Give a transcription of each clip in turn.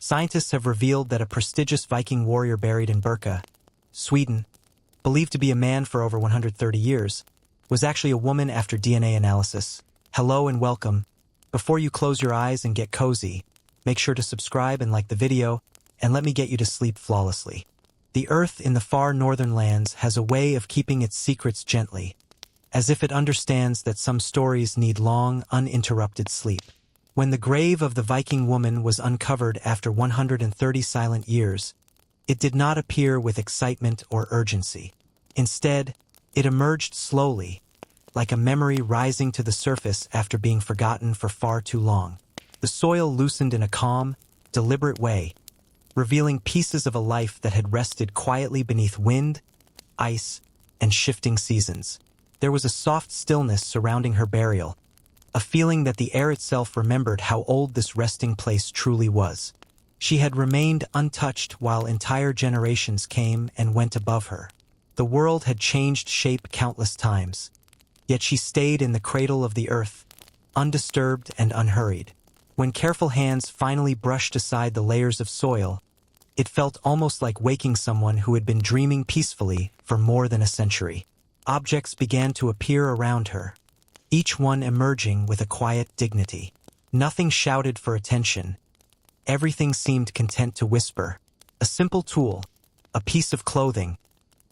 Scientists have revealed that a prestigious Viking warrior buried in Birka, Sweden, believed to be a man for over 130 years, was actually a woman after DNA analysis. Hello and welcome. Before you close your eyes and get cozy, make sure to subscribe and like the video, and let me get you to sleep flawlessly. The Earth in the far northern lands has a way of keeping its secrets gently, as if it understands that some stories need long, uninterrupted sleep. When the grave of the Viking woman was uncovered after 130 silent years, it did not appear with excitement or urgency. Instead, it emerged slowly, like a memory rising to the surface after being forgotten for far too long. The soil loosened in a calm, deliberate way, revealing pieces of a life that had rested quietly beneath wind, ice, and shifting seasons. There was a soft stillness surrounding her burial, a feeling that the air itself remembered how old this resting place truly was. She had remained untouched while entire generations came and went above her. The world had changed shape countless times, yet she stayed in the cradle of the earth, undisturbed and unhurried. When careful hands finally brushed aside the layers of soil, it felt almost like waking someone who had been dreaming peacefully for more than a century. Objects began to appear around her, each one emerging with a quiet dignity. Nothing shouted for attention. Everything seemed content to whisper. A simple tool, a piece of clothing,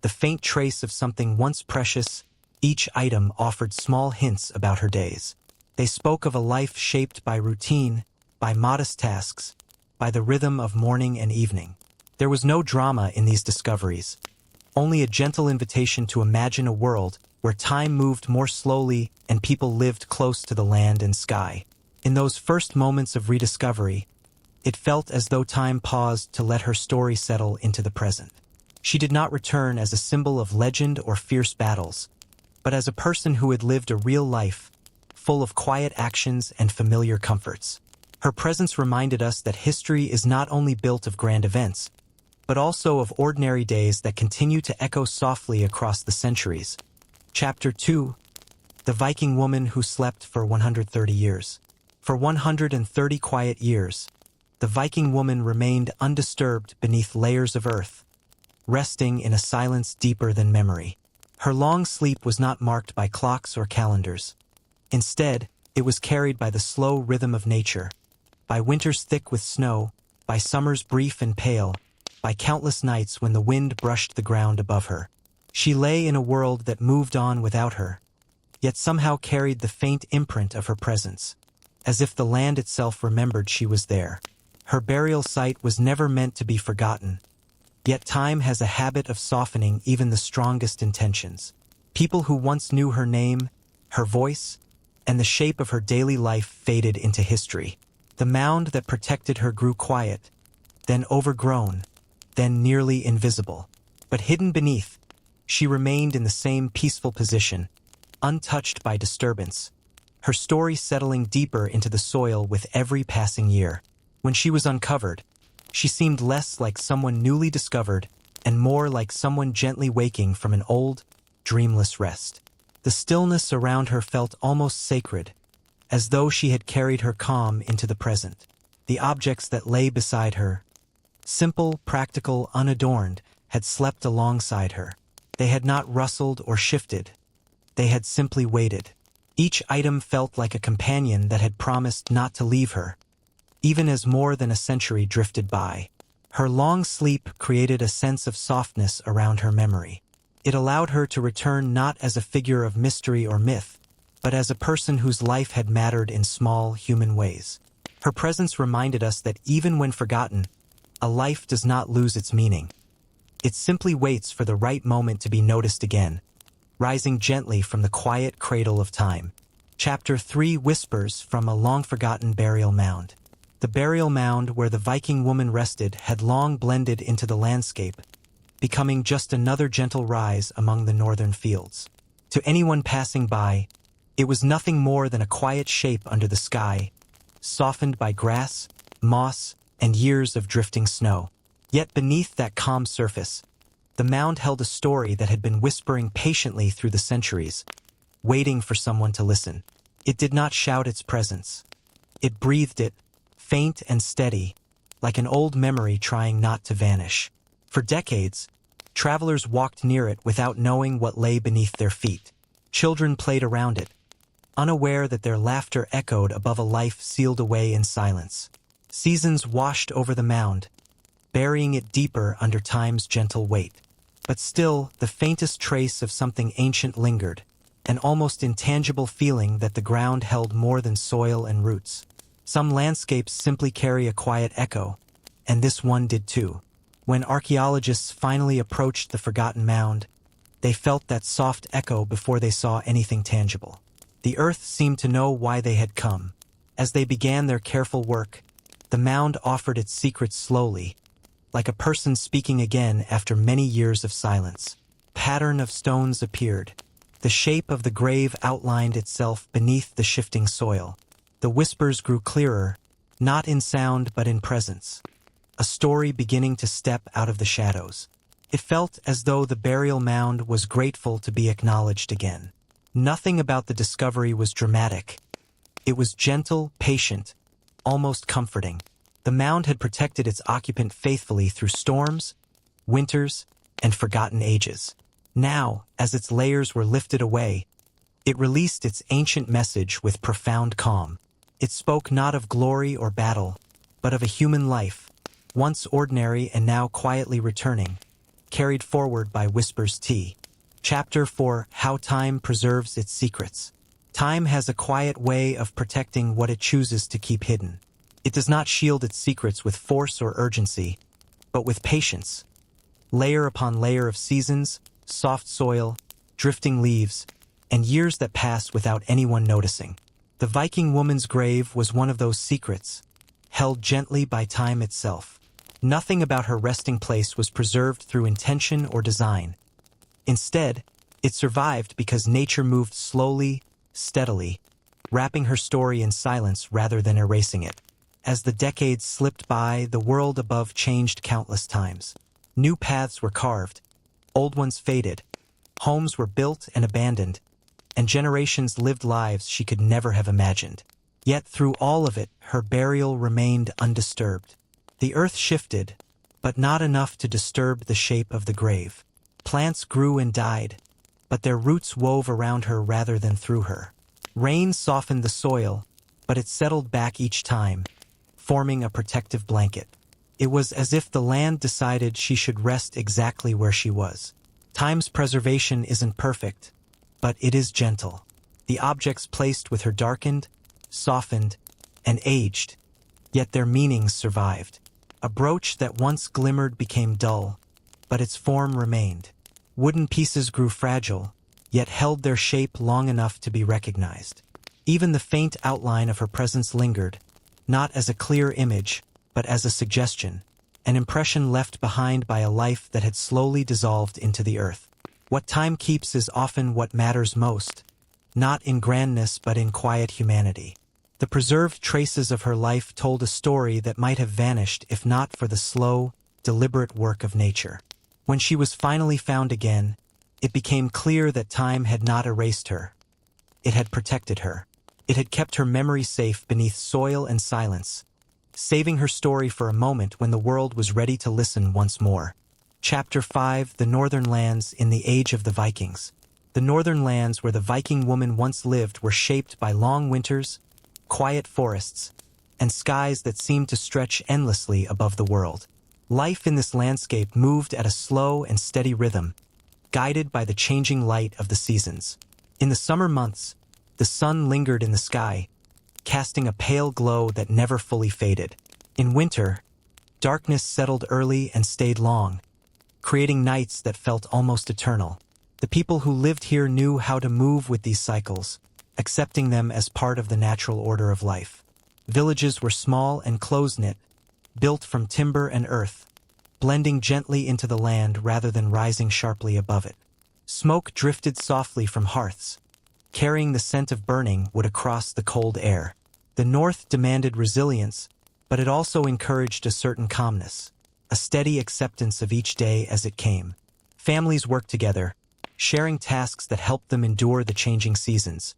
the faint trace of something once precious, each item offered small hints about her days. They spoke of a life shaped by routine, by modest tasks, by the rhythm of morning and evening. There was no drama in these discoveries, only a gentle invitation to imagine a world where time moved more slowly and people lived close to the land and sky. In those first moments of rediscovery, it felt as though time paused to let her story settle into the present. She did not return as a symbol of legend or fierce battles, but as a person who had lived a real life, full of quiet actions and familiar comforts. Her presence reminded us that history is not only built of grand events, but also of ordinary days that continue to echo softly across the centuries. Chapter 2: The Viking Woman Who Slept for 130 Years. For 130 quiet years, the Viking woman remained undisturbed beneath layers of earth, resting in a silence deeper than memory. Her long sleep was not marked by clocks or calendars. Instead, it was carried by the slow rhythm of nature, by winters thick with snow, by summers brief and pale, by countless nights when the wind brushed the ground above her. She lay in a world that moved on without her, yet somehow carried the faint imprint of her presence, as if the land itself remembered she was there. Her burial site was never meant to be forgotten, yet time has a habit of softening even the strongest intentions. People who once knew her name, her voice, and the shape of her daily life faded into history. The mound that protected her grew quiet, then overgrown, then nearly invisible. But hidden beneath, she remained in the same peaceful position, untouched by disturbance, her story settling deeper into the soil with every passing year. When she was uncovered, she seemed less like someone newly discovered and more like someone gently waking from an old, dreamless rest. The stillness around her felt almost sacred, as though she had carried her calm into the present. The objects that lay beside her, simple, practical, unadorned, had slept alongside her. They had not rustled or shifted. They had simply waited. Each item felt like a companion that had promised not to leave her, even as more than a century drifted by. Her long sleep created a sense of softness around her memory. It allowed her to return not as a figure of mystery or myth, but as a person whose life had mattered in small, human ways. Her presence reminded us that even when forgotten, a life does not lose its meaning. It simply waits for the right moment to be noticed again, rising gently from the quiet cradle of time. Chapter 3: Whispers from a long-forgotten burial mound. The burial mound where the Viking woman rested had long blended into the landscape, becoming just another gentle rise among the northern fields. To anyone passing by, it was nothing more than a quiet shape under the sky, softened by grass, moss, and years of drifting snow. Yet beneath that calm surface, the mound held a story that had been whispering patiently through the centuries, waiting for someone to listen. It did not shout its presence. It breathed it, faint and steady, like an old memory trying not to vanish. For decades, travelers walked near it without knowing what lay beneath their feet. Children played around it, unaware that their laughter echoed above a life sealed away in silence. Seasons washed over the mound, burying it deeper under time's gentle weight. But still, the faintest trace of something ancient lingered, an almost intangible feeling that the ground held more than soil and roots. Some landscapes simply carry a quiet echo, and this one did too. When archaeologists finally approached the forgotten mound, they felt that soft echo before they saw anything tangible. The earth seemed to know why they had come. As they began their careful work, the mound offered its secrets slowly, like a person speaking again after many years of silence. Pattern of stones appeared. The shape of the grave outlined itself beneath the shifting soil. The whispers grew clearer, not in sound but in presence. A story beginning to step out of the shadows. It felt as though the burial mound was grateful to be acknowledged again. Nothing about the discovery was dramatic. It was gentle, patient, almost comforting. The mound had protected its occupant faithfully through storms, winters, and forgotten ages. Now, as its layers were lifted away, it released its ancient message with profound calm. It spoke not of glory or battle, but of a human life, once ordinary and now quietly returning, carried forward by Whispers T. Chapter 4: How Time Preserves Its Secrets. Time has a quiet way of protecting what it chooses to keep hidden. It does not shield its secrets with force or urgency, but with patience. Layer upon layer of seasons, soft soil, drifting leaves, and years that pass without anyone noticing. The Viking woman's grave was one of those secrets, held gently by time itself. Nothing about her resting place was preserved through intention or design. Instead, it survived because nature moved slowly, steadily, wrapping her story in silence rather than erasing it. As the decades slipped by, the world above changed countless times. New paths were carved, old ones faded, homes were built and abandoned, and generations lived lives she could never have imagined. Yet through all of it, her burial remained undisturbed. The earth shifted, but not enough to disturb the shape of the grave. Plants grew and died, but their roots wove around her rather than through her. Rain softened the soil, but it settled back each time, forming a protective blanket. It was as if the land decided she should rest exactly where she was. Time's preservation isn't perfect, but it is gentle. The objects placed with her darkened, softened, and aged, yet their meanings survived. A brooch that once glimmered became dull, but its form remained. Wooden pieces grew fragile, yet held their shape long enough to be recognized. Even the faint outline of her presence lingered, not as a clear image, but as a suggestion, an impression left behind by a life that had slowly dissolved into the earth. What time keeps is often what matters most, not in grandness but in quiet humanity. The preserved traces of her life told a story that might have vanished if not for the slow, deliberate work of nature. When she was finally found again, it became clear that time had not erased her. It had protected her. It had kept her memory safe beneath soil and silence, saving her story for a moment when the world was ready to listen once more. Chapter 5: The Northern Lands in the Age of the Vikings. The northern lands where the Viking woman once lived were shaped by long winters, quiet forests, and skies that seemed to stretch endlessly above the world. Life in this landscape moved at a slow and steady rhythm, guided by the changing light of the seasons. In the summer months, the sun lingered in the sky, casting a pale glow that never fully faded. In winter, darkness settled early and stayed long, creating nights that felt almost eternal. The people who lived here knew how to move with these cycles, accepting them as part of the natural order of life. Villages were small and close-knit, built from timber and earth, blending gently into the land rather than rising sharply above it. Smoke drifted softly from hearths, carrying the scent of burning wood across the cold air. The north demanded resilience, but it also encouraged a certain calmness, a steady acceptance of each day as it came. Families worked together, sharing tasks that helped them endure the changing seasons.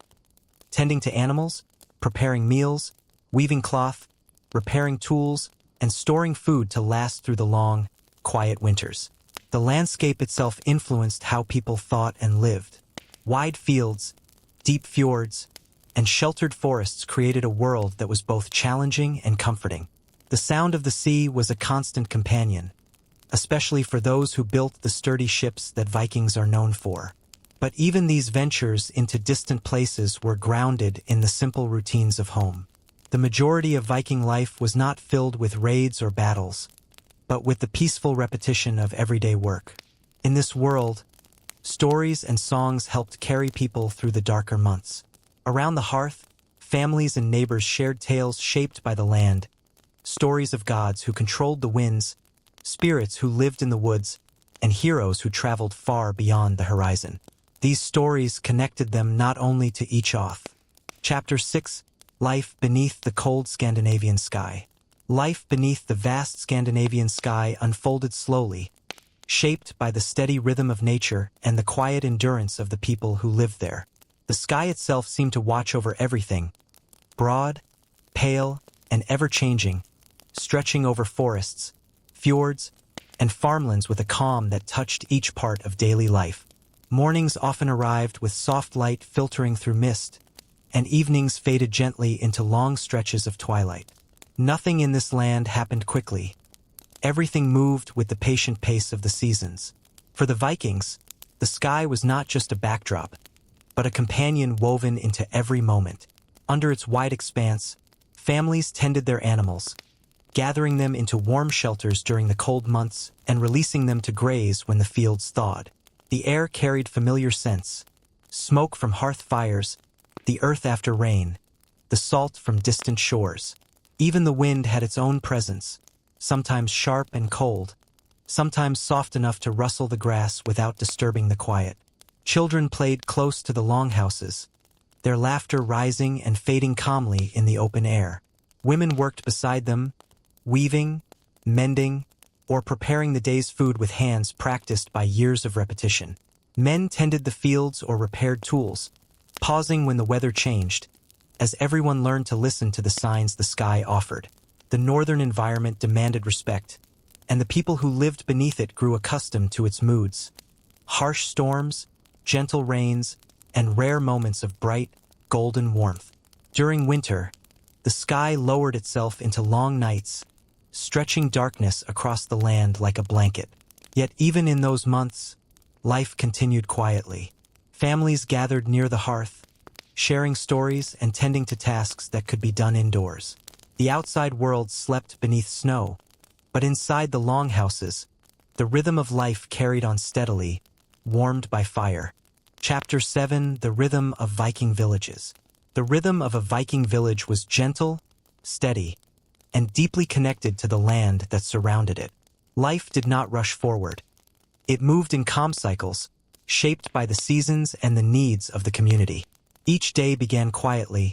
Tending to animals, preparing meals, weaving cloth, repairing tools, and storing food to last through the long, quiet winters. The landscape itself influenced how people thought and lived. Wide fields, deep fjords, and sheltered forests created a world that was both challenging and comforting. The sound of the sea was a constant companion, especially for those who built the sturdy ships that Vikings are known for. But even these ventures into distant places were grounded in the simple routines of home. The majority of Viking life was not filled with raids or battles, but with the peaceful repetition of everyday work. In this world, stories and songs helped carry people through the darker months. Around the hearth, families and neighbors shared tales shaped by the land, stories of gods who controlled the winds, spirits who lived in the woods, and heroes who traveled far beyond the horizon. These stories connected them not only to each other. Chapter 6: Life Beneath the Cold Scandinavian Sky. Life beneath the vast Scandinavian sky unfolded slowly, shaped by the steady rhythm of nature and the quiet endurance of the people who lived there. The sky itself seemed to watch over everything, broad, pale, and ever-changing, stretching over forests, fjords, and farmlands with a calm that touched each part of daily life. Mornings often arrived with soft light filtering through mist, and evenings faded gently into long stretches of twilight. Nothing in this land happened quickly. Everything moved with the patient pace of the seasons. For the Vikings, the sky was not just a backdrop, but a companion woven into every moment. Under its wide expanse, families tended their animals, gathering them into warm shelters during the cold months and releasing them to graze when the fields thawed. The air carried familiar scents: smoke from hearth fires, the earth after rain, the salt from distant shores. Even the wind had its own presence, sometimes sharp and cold, sometimes soft enough to rustle the grass without disturbing the quiet. Children played close to the longhouses, their laughter rising and fading calmly in the open air. Women worked beside them, weaving, mending, or preparing the day's food with hands practiced by years of repetition. Men tended the fields or repaired tools, pausing when the weather changed, as everyone learned to listen to the signs the sky offered. The northern environment demanded respect, and the people who lived beneath it grew accustomed to its moods. Harsh storms, gentle rains, and rare moments of bright, golden warmth. During winter, the sky lowered itself into long nights, stretching darkness across the land like a blanket. Yet even in those months, life continued quietly. Families gathered near the hearth, sharing stories and tending to tasks that could be done indoors. The outside world slept beneath snow, but inside the longhouses, the rhythm of life carried on steadily, warmed by fire. Chapter 7: The Rhythm of Viking Villages. The rhythm of a Viking village was gentle, steady, and deeply connected to the land that surrounded it. Life did not rush forward. It moved in calm cycles, shaped by the seasons and the needs of the community. Each day began quietly,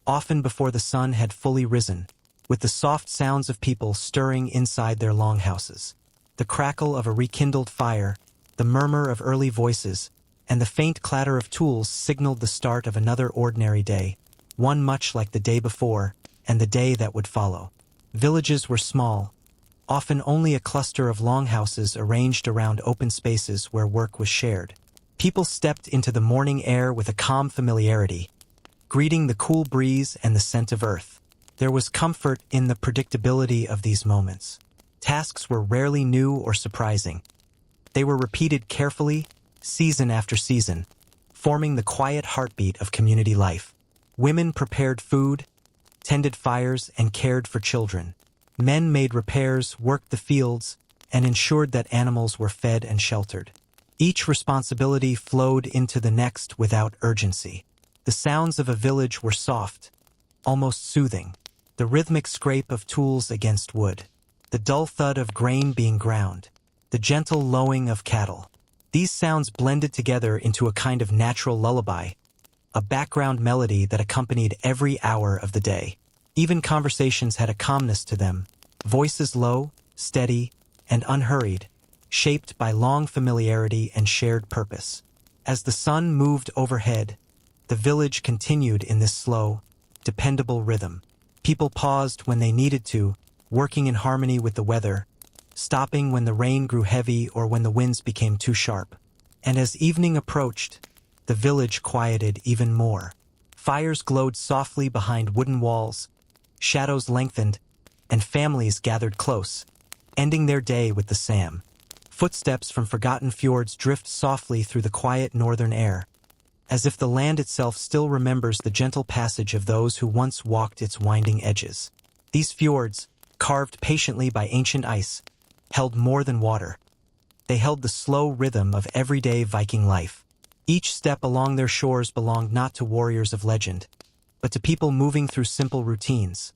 often before the sun had fully risen, with the soft sounds of people stirring inside their longhouses. The crackle of a rekindled fire, the murmur of early voices, and the faint clatter of tools signaled the start of another ordinary day, one much like the day before and the day that would follow. Villages were small, often only a cluster of longhouses arranged around open spaces where work was shared. People stepped into the morning air with a calm familiarity, greeting the cool breeze and the scent of earth. There was comfort in the predictability of these moments. Tasks were rarely new or surprising. They were repeated carefully, season after season, forming the quiet heartbeat of community life. Women prepared food, tended fires, and cared for children. Men made repairs, worked the fields, and ensured that animals were fed and sheltered. Each responsibility flowed into the next without urgency. The sounds of a village were soft, almost soothing. The rhythmic scrape of tools against wood, the dull thud of grain being ground, the gentle lowing of cattle. These sounds blended together into a kind of natural lullaby, a background melody that accompanied every hour of the day. Even conversations had a calmness to them, voices low, steady, and unhurried, shaped by long familiarity and shared purpose. As the sun moved overhead, the village continued in this slow, dependable rhythm. People paused when they needed to, working in harmony with the weather, stopping when the rain grew heavy or when the winds became too sharp. And as evening approached, the village quieted even more. Fires glowed softly behind wooden walls, shadows lengthened, and families gathered close, ending their day with the Sam. Footsteps from forgotten fjords drift softly through the quiet northern air, as if the land itself still remembers the gentle passage of those who once walked its winding edges. These fjords, carved patiently by ancient ice, held more than water. They held the slow rhythm of everyday Viking life. Each step along their shores belonged not to warriors of legend, but to people moving through simple routines.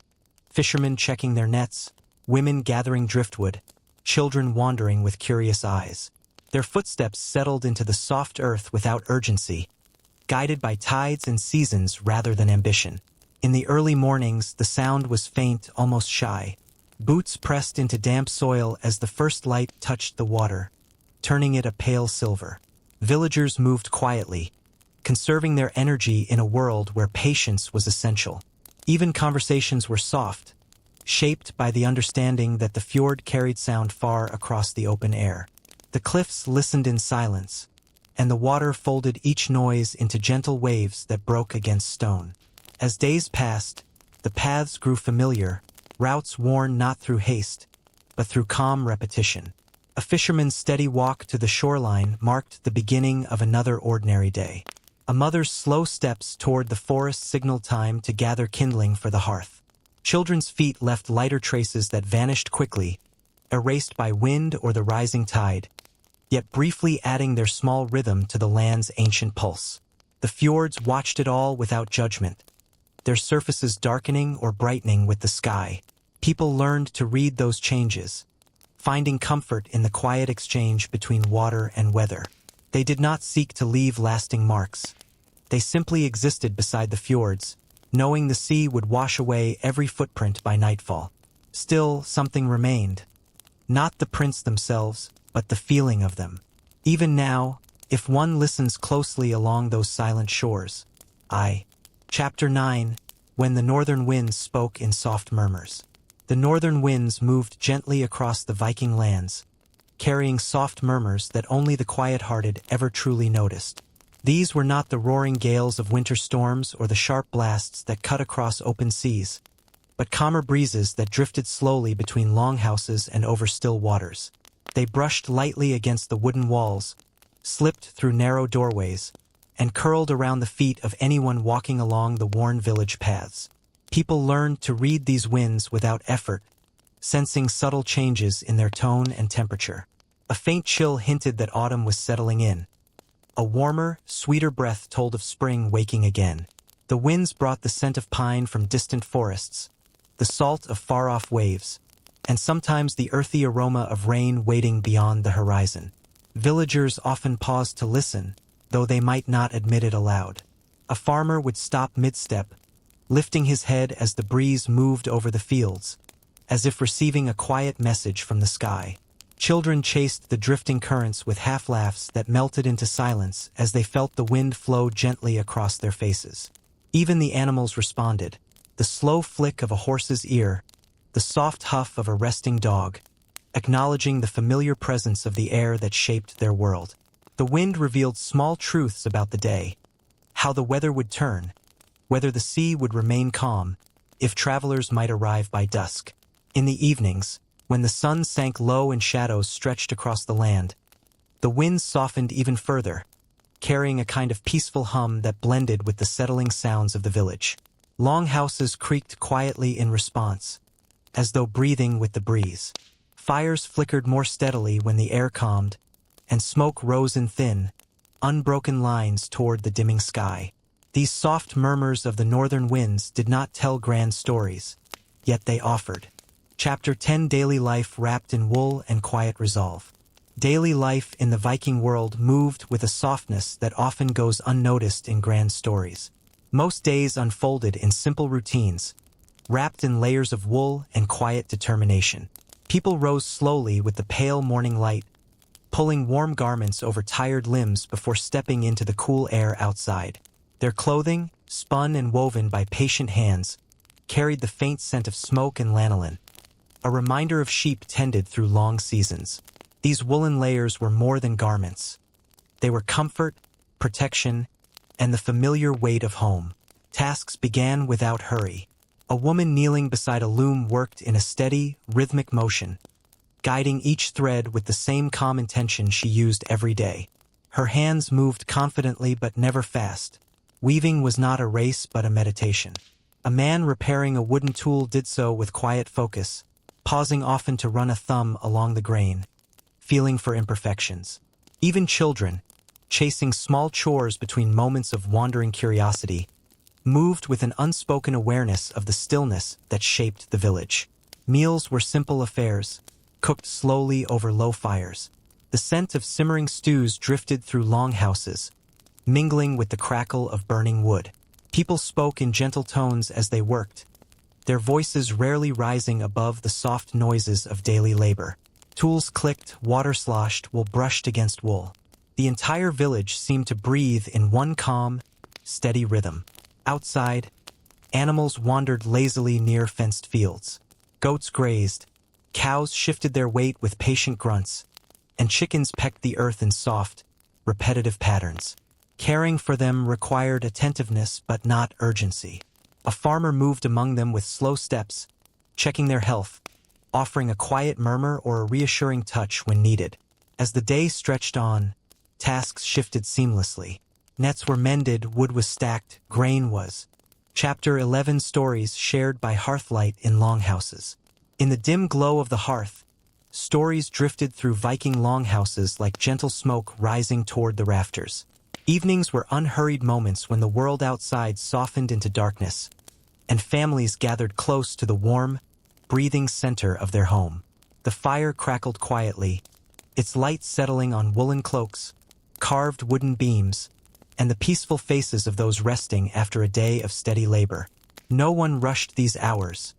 Fishermen checking their nets, women gathering driftwood, children wandering with curious eyes. Their footsteps settled into the soft earth without urgency, guided by tides and seasons rather than ambition. In the early mornings, the sound was faint, almost shy. Boots pressed into damp soil as the first light touched the water, turning it a pale silver. Villagers moved quietly, conserving their energy in a world where patience was essential. Even conversations were soft, shaped by the understanding that the fjord carried sound far across the open air. The cliffs listened in silence, and the water folded each noise into gentle waves that broke against stone. As days passed, the paths grew familiar, routes worn not through haste, but through calm repetition. A fisherman's steady walk to the shoreline marked the beginning of another ordinary day. A mother's slow steps toward the forest signaled time to gather kindling for the hearth. Children's feet left lighter traces that vanished quickly, erased by wind or the rising tide, yet briefly adding their small rhythm to the land's ancient pulse. The fjords watched it all without judgment, their surfaces darkening or brightening with the sky. People learned to read those changes, finding comfort in the quiet exchange between water and weather. They did not seek to leave lasting marks. They simply existed beside the fjords, knowing the sea would wash away every footprint by nightfall. Still, something remained. Not the prints themselves, but the feeling of them. Even now, if one listens closely along those silent shores. Chapter 9, When the Northern Winds Spoke in Soft Murmurs. The northern winds moved gently across the Viking lands, carrying soft murmurs that only the quiet-hearted ever truly noticed. These were not the roaring gales of winter storms or the sharp blasts that cut across open seas, but calmer breezes that drifted slowly between longhouses and over still waters. They brushed lightly against the wooden walls, slipped through narrow doorways, and curled around the feet of anyone walking along the worn village paths. People learned to read these winds without effort, sensing subtle changes in their tone and temperature. A faint chill hinted that autumn was settling in. A warmer, sweeter breath told of spring waking again. The winds brought the scent of pine from distant forests, the salt of far-off waves, and sometimes the earthy aroma of rain waiting beyond the horizon. Villagers often paused to listen, though they might not admit it aloud. A farmer would stop mid-step, lifting his head as the breeze moved over the fields, as if receiving a quiet message from the sky. Children chased the drifting currents with half-laughs that melted into silence as they felt the wind flow gently across their faces. Even the animals responded, the slow flick of a horse's ear, the soft huff of a resting dog, acknowledging the familiar presence of the air that shaped their world. The wind revealed small truths about the day, how the weather would turn, whether the sea would remain calm, if travelers might arrive by dusk. In the evenings, when the sun sank low and shadows stretched across the land, the winds softened even further, carrying a kind of peaceful hum that blended with the settling sounds of the village. Longhouses creaked quietly in response, as though breathing with the breeze. Fires flickered more steadily when the air calmed, and smoke rose in thin, unbroken lines toward the dimming sky. These soft murmurs of the northern winds did not tell grand stories, yet they offered. Chapter 10, Daily Life Wrapped in Wool and Quiet Resolve. Daily life in the Viking world moved with a softness that often goes unnoticed in grand stories. Most days unfolded in simple routines, wrapped in layers of wool and quiet determination. People rose slowly with the pale morning light, pulling warm garments over tired limbs before stepping into the cool air outside. Their clothing, spun and woven by patient hands, carried the faint scent of smoke and lanolin, a reminder of sheep tended through long seasons. These woolen layers were more than garments. They were comfort, protection, and the familiar weight of home. Tasks began without hurry. A woman kneeling beside a loom worked in a steady, rhythmic motion, guiding each thread with the same calm intention she used every day. Her hands moved confidently but never fast. Weaving was not a race but a meditation. A man repairing a wooden tool did so with quiet focus, pausing often to run a thumb along the grain, feeling for imperfections. Even children, chasing small chores between moments of wandering curiosity, moved with an unspoken awareness of the stillness that shaped the village. Meals were simple affairs, cooked slowly over low fires. The scent of simmering stews drifted through longhouses, mingling with the crackle of burning wood. People spoke in gentle tones as they worked, their voices rarely rising above the soft noises of daily labor. Tools clicked, water sloshed, wool brushed against wool. The entire village seemed to breathe in one calm, steady rhythm. Outside, animals wandered lazily near fenced fields. Goats grazed, cows shifted their weight with patient grunts, and chickens pecked the earth in soft, repetitive patterns. Caring for them required attentiveness but not urgency. A farmer moved among them with slow steps, checking their health, offering a quiet murmur or a reassuring touch when needed. As the day stretched on, tasks shifted seamlessly. Nets were mended, wood was stacked, grain was. Chapter 11 Stories shared by hearthlight in longhouses. In the dim glow of the hearth, stories drifted through Viking longhouses like gentle smoke rising toward the rafters. Evenings were unhurried moments when the world outside softened into darkness, and families gathered close to the warm, breathing center of their home. The fire crackled quietly, its light settling on woolen cloaks, carved wooden beams, and the peaceful faces of those resting after a day of steady labor. No one rushed these hours.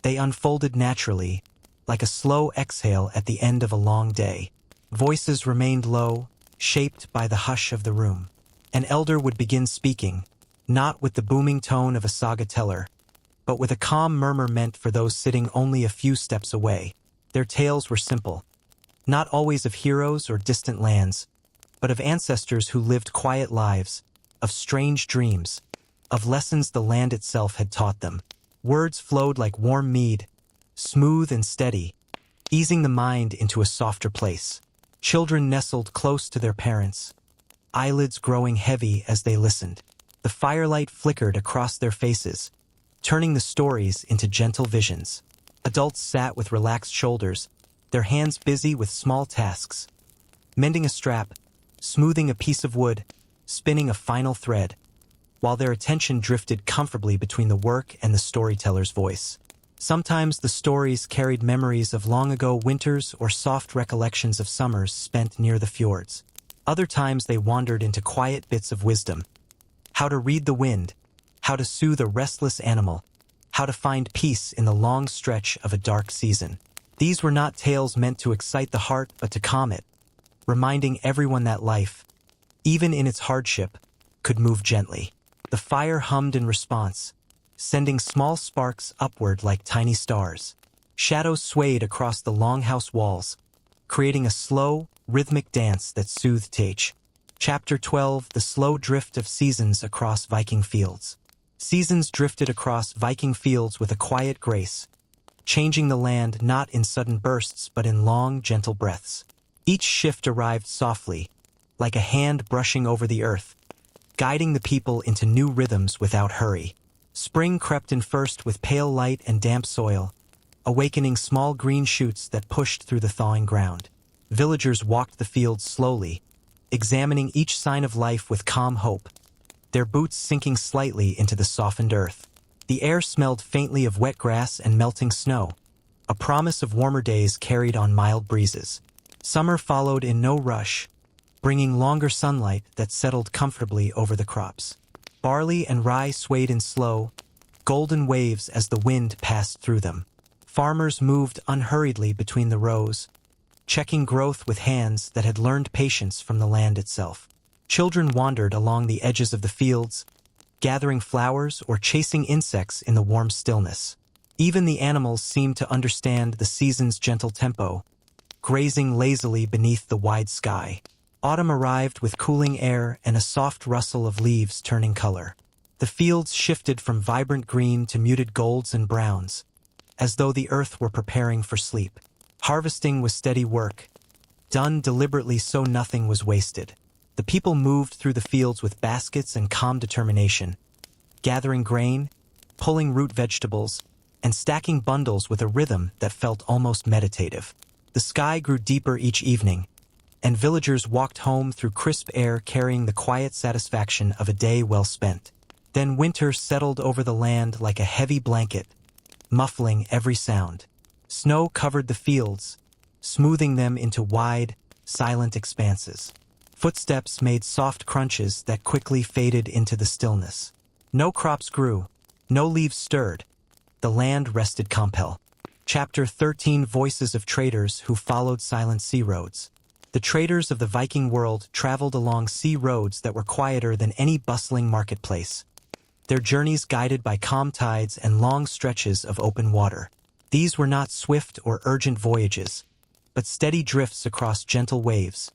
They unfolded naturally, like a slow exhale at the end of a long day. Voices remained low, shaped by the hush of the room. An elder would begin speaking, not with the booming tone of a saga teller, but with a calm murmur meant for those sitting only a few steps away. Their tales were simple, not always of heroes or distant lands, but of ancestors who lived quiet lives, of strange dreams, of lessons the land itself had taught them. Words flowed like warm mead, smooth and steady, easing the mind into a softer place. Children nestled close to their parents, eyelids growing heavy as they listened. The firelight flickered across their faces, turning the stories into gentle visions. Adults sat with relaxed shoulders, their hands busy with small tasks, mending a strap, smoothing a piece of wood, spinning a final thread, while their attention drifted comfortably between the work and the storyteller's voice. Sometimes the stories carried memories of long-ago winters or soft recollections of summers spent near the fjords. Other times they wandered into quiet bits of wisdom. How to read the wind, how to soothe a restless animal, how to find peace in the long stretch of a dark season. These were not tales meant to excite the heart but to calm it, reminding everyone that life, even in its hardship, could move gently. The fire hummed in response, sending small sparks upward like tiny stars. Shadows swayed across the longhouse walls, creating a slow, rhythmic dance that soothed Tage. Chapter 12 The Slow Drift of Seasons Across Viking Fields. Seasons drifted across Viking fields with a quiet grace, changing the land not in sudden bursts but in long, gentle breaths. Each shift arrived softly, like a hand brushing over the earth, guiding the people into new rhythms without hurry. Spring crept in first with pale light and damp soil, awakening small green shoots that pushed through the thawing ground. Villagers walked the fields slowly, examining each sign of life with calm hope, their boots sinking slightly into the softened earth. The air smelled faintly of wet grass and melting snow, a promise of warmer days carried on mild breezes. Summer followed in no rush, bringing longer sunlight that settled comfortably over the crops. Barley and rye swayed in slow, golden waves as the wind passed through them. Farmers moved unhurriedly between the rows, checking growth with hands that had learned patience from the land itself. Children wandered along the edges of the fields, gathering flowers or chasing insects in the warm stillness. Even the animals seemed to understand the season's gentle tempo, grazing lazily beneath the wide sky. Autumn arrived with cooling air and a soft rustle of leaves turning color. The fields shifted from vibrant green to muted golds and browns, as though the earth were preparing for sleep. Harvesting was steady work, done deliberately so nothing was wasted. The people moved through the fields with baskets and calm determination, gathering grain, pulling root vegetables, and stacking bundles with a rhythm that felt almost meditative. The sky grew deeper each evening, and villagers walked home through crisp air carrying the quiet satisfaction of a day well spent. Then winter settled over the land like a heavy blanket, muffling every sound. Snow covered the fields, smoothing them into wide, silent expanses. Footsteps made soft crunches that quickly faded into the stillness. No crops grew, no leaves stirred. The land rested compel. Chapter 13: Voices of Traders Who Followed Silent Sea Roads. The traders of the Viking world traveled along sea roads that were quieter than any bustling marketplace, their journeys guided by calm tides and long stretches of open water. These were not swift or urgent voyages, but steady drifts across gentle waves,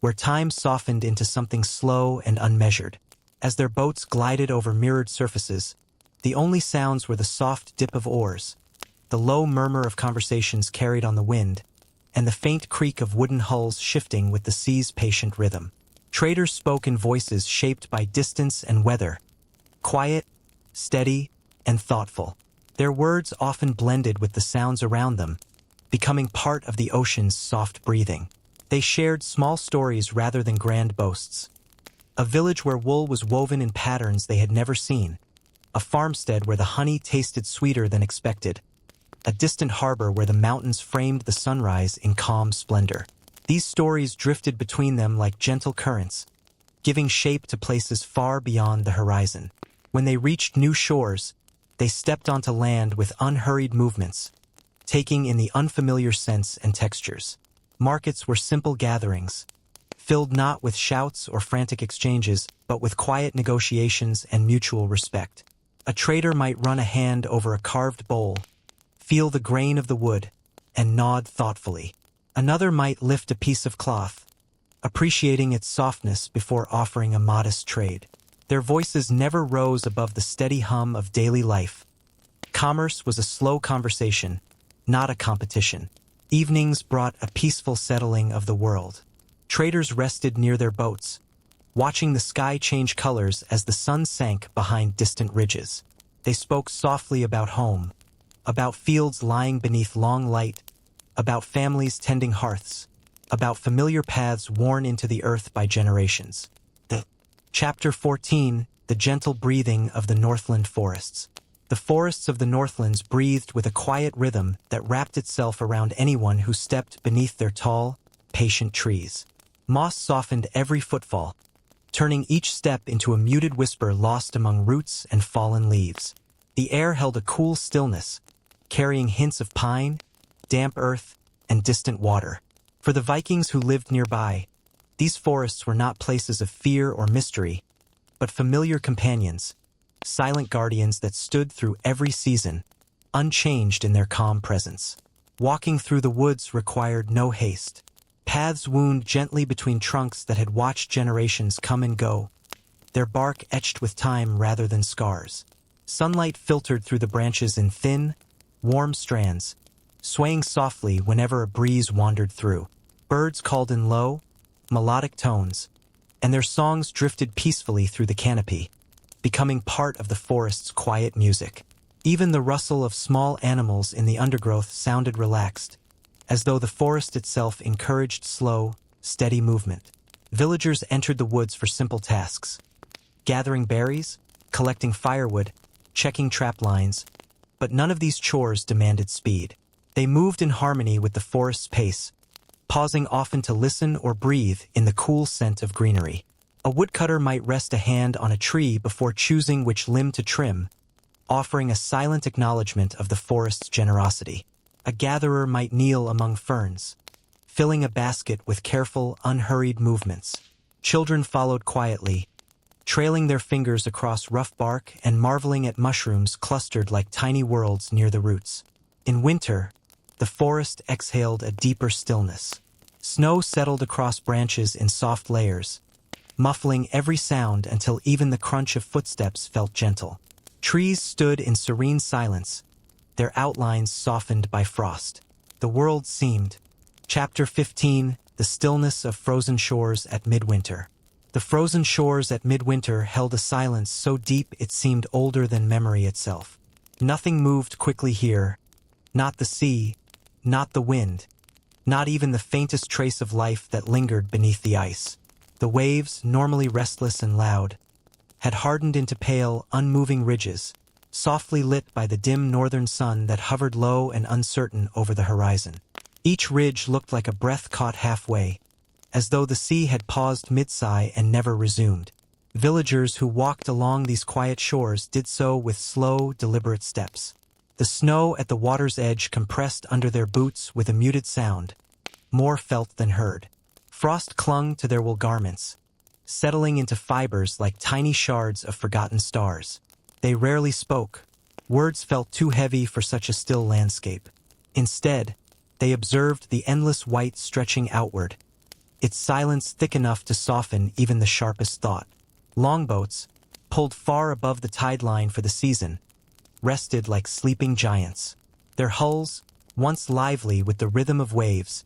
where time softened into something slow and unmeasured. As their boats glided over mirrored surfaces, the only sounds were the soft dip of oars, the low murmur of conversations carried on the wind, and the faint creak of wooden hulls shifting with the sea's patient rhythm. Traders spoke in voices shaped by distance and weather, quiet, steady, and thoughtful. Their words often blended with the sounds around them, becoming part of the ocean's soft breathing. They shared small stories rather than grand boasts. A village where wool was woven in patterns they had never seen, a farmstead where the honey tasted sweeter than expected, a distant harbor where the mountains framed the sunrise in calm splendor. These stories drifted between them like gentle currents, giving shape to places far beyond the horizon. When they reached new shores, they stepped onto land with unhurried movements, taking in the unfamiliar scents and textures. Markets were simple gatherings, filled not with shouts or frantic exchanges, but with quiet negotiations and mutual respect. A trader might run a hand over a carved bowl, feel the grain of the wood, and nod thoughtfully. Another might lift a piece of cloth, appreciating its softness before offering a modest trade. Their voices never rose above the steady hum of daily life. Commerce was a slow conversation, not a competition. Evenings brought a peaceful settling of the world. Traders rested near their boats, watching the sky change colors as the sun sank behind distant ridges. They spoke softly about home, about fields lying beneath long light, about families tending hearths, about familiar paths worn into the earth by generations. Chapter 14: The Gentle Breathing of the Northland Forests. The forests of the Northlands breathed with a quiet rhythm that wrapped itself around anyone who stepped beneath their tall, patient trees. Moss softened every footfall, turning each step into a muted whisper lost among roots and fallen leaves. The air held a cool stillness, carrying hints of pine, damp earth, and distant water. For the Vikings who lived nearby, these forests were not places of fear or mystery, but familiar companions, silent guardians that stood through every season, unchanged in their calm presence. Walking through the woods required no haste. Paths wound gently between trunks that had watched generations come and go, their bark etched with time rather than scars. Sunlight filtered through the branches in thin, warm strands, swaying softly whenever a breeze wandered through. Birds called in low, melodic tones, and their songs drifted peacefully through the canopy, becoming part of the forest's quiet music. Even the rustle of small animals in the undergrowth sounded relaxed, as though the forest itself encouraged slow, steady movement. Villagers entered the woods for simple tasks, gathering berries, collecting firewood, checking trap lines, but none of these chores demanded speed. They moved in harmony with the forest's pace, pausing often to listen or breathe in the cool scent of greenery. A woodcutter might rest a hand on a tree before choosing which limb to trim, offering a silent acknowledgement of the forest's generosity. A gatherer might kneel among ferns, filling a basket with careful, unhurried movements. Children followed quietly, trailing their fingers across rough bark and marveling at mushrooms clustered like tiny worlds near the roots. In winter, the forest exhaled a deeper stillness. Snow settled across branches in soft layers, muffling every sound until even the crunch of footsteps felt gentle. Trees stood in serene silence, their outlines softened by frost. The world seemed. Chapter 15: The Stillness of Frozen Shores at Midwinter. The frozen shores at midwinter held a silence so deep it seemed older than memory itself. Nothing moved quickly here, not the sea, not the wind, not even the faintest trace of life that lingered beneath the ice. The waves, normally restless and loud, had hardened into pale, unmoving ridges, softly lit by the dim northern sun that hovered low and uncertain over the horizon. Each ridge looked like a breath caught halfway, as though the sea had paused mid-sigh and never resumed. Villagers who walked along these quiet shores did so with slow, deliberate steps. The snow at the water's edge compressed under their boots with a muted sound, more felt than heard. Frost clung to their wool garments, settling into fibers like tiny shards of forgotten stars. They rarely spoke. Words felt too heavy for such a still landscape. Instead, they observed the endless white stretching outward, its silence thick enough to soften even the sharpest thought. Longboats, pulled far above the tide line for the season, rested like sleeping giants. Their hulls, once lively with the rhythm of waves,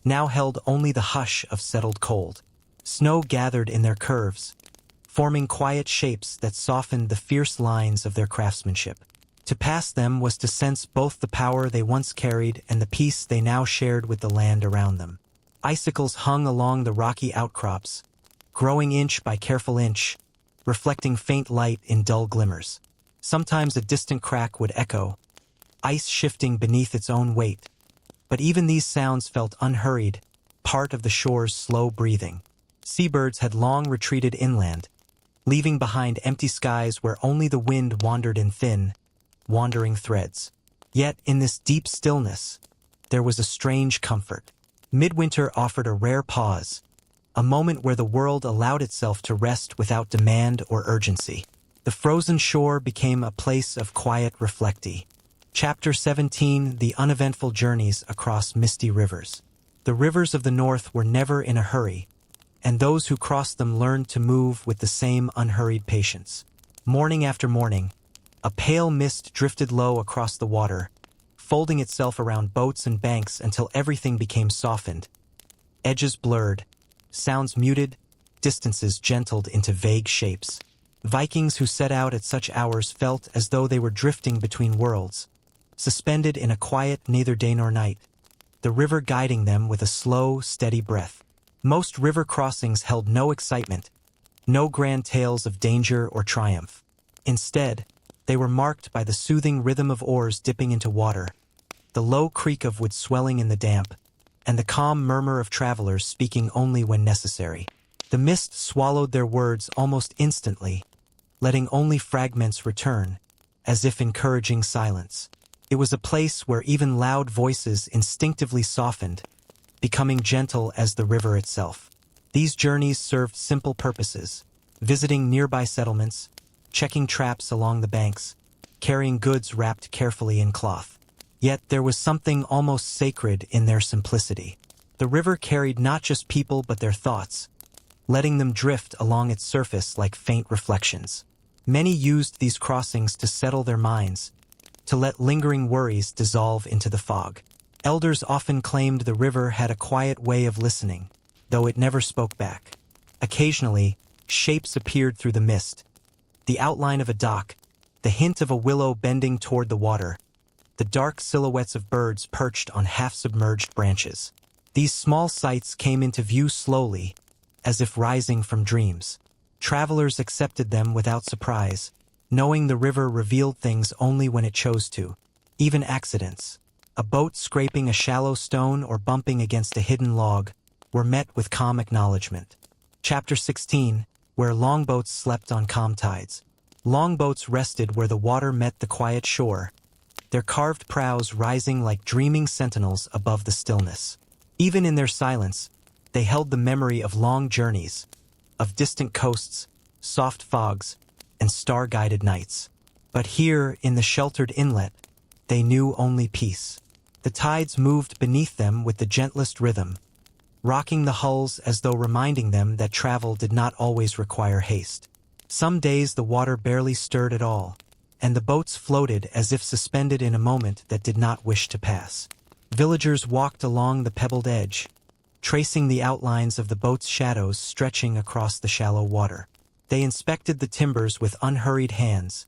now held only the hush of settled cold. Snow gathered in their curves, forming quiet shapes that softened the fierce lines of their craftsmanship. To pass them was to sense both the power they once carried and the peace they now shared with the land around them. Icicles hung along the rocky outcrops, growing inch by careful inch, reflecting faint light in dull glimmers. Sometimes a distant crack would echo, ice shifting beneath its own weight. But even these sounds felt unhurried, part of the shore's slow breathing. Seabirds had long retreated inland, leaving behind empty skies where only the wind wandered in thin, wandering threads. Yet in this deep stillness, there was a strange comfort. Midwinter offered a rare pause, a moment where the world allowed itself to rest without demand or urgency. The frozen shore became a place of quiet reflecti. Chapter 17: The Uneventful Journeys Across Misty Rivers. The rivers of the north were never in a hurry, and those who crossed them learned to move with the same unhurried patience. Morning after morning, a pale mist drifted low across the water, folding itself around boats and banks until everything became softened. Edges blurred, sounds muted, distances gentled into vague shapes. Vikings who set out at such hours felt as though they were drifting between worlds, suspended in a quiet neither day nor night, the river guiding them with a slow, steady breath. Most river crossings held no excitement, no grand tales of danger or triumph. Instead, they were marked by the soothing rhythm of oars dipping into water, the low creak of wood swelling in the damp, and the calm murmur of travelers speaking only when necessary. The mist swallowed their words almost instantly, letting only fragments return, as if encouraging silence. It was a place where even loud voices instinctively softened, becoming gentle as the river itself. These journeys served simple purposes: visiting nearby settlements, checking traps along the banks, carrying goods wrapped carefully in cloth. Yet there was something almost sacred in their simplicity. The river carried not just people but their thoughts, letting them drift along its surface like faint reflections. Many used these crossings to settle their minds, to let lingering worries dissolve into the fog. Elders often claimed the river had a quiet way of listening, though it never spoke back. Occasionally, shapes appeared through the mist: the outline of a dock, the hint of a willow bending toward the water, the dark silhouettes of birds perched on half-submerged branches. These small sights came into view slowly, as if rising from dreams. Travelers accepted them without surprise, knowing the river revealed things only when it chose to. Even accidents, a boat scraping a shallow stone or bumping against a hidden log, were met with calm acknowledgement. Chapter 16: Where Longboats Slept on Calm Tides. Longboats rested where the water met the quiet shore, their carved prows rising like dreaming sentinels above the stillness. Even in their silence, they held the memory of long journeys, of distant coasts, soft fogs, and star-guided nights. But here, in the sheltered inlet, they knew only peace. The tides moved beneath them with the gentlest rhythm, rocking the hulls as though reminding them that travel did not always require haste. Some days the water barely stirred at all, and the boats floated as if suspended in a moment that did not wish to pass. Villagers walked along the pebbled edge, tracing the outlines of the boat's shadows stretching across the shallow water. They inspected the timbers with unhurried hands,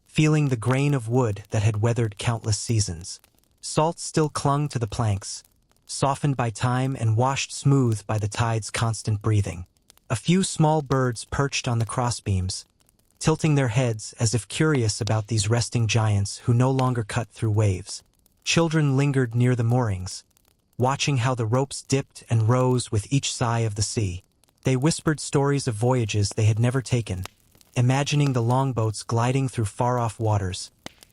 feeling the grain of wood that had weathered countless seasons. Salt still clung to the planks, softened by time and washed smooth by the tide's constant breathing. A few small birds perched on the crossbeams, tilting their heads as if curious about these resting giants who no longer cut through waves. Children lingered near the moorings, watching how the ropes dipped and rose with each sigh of the sea. They whispered stories of voyages they had never taken, imagining the longboats gliding through far-off waters,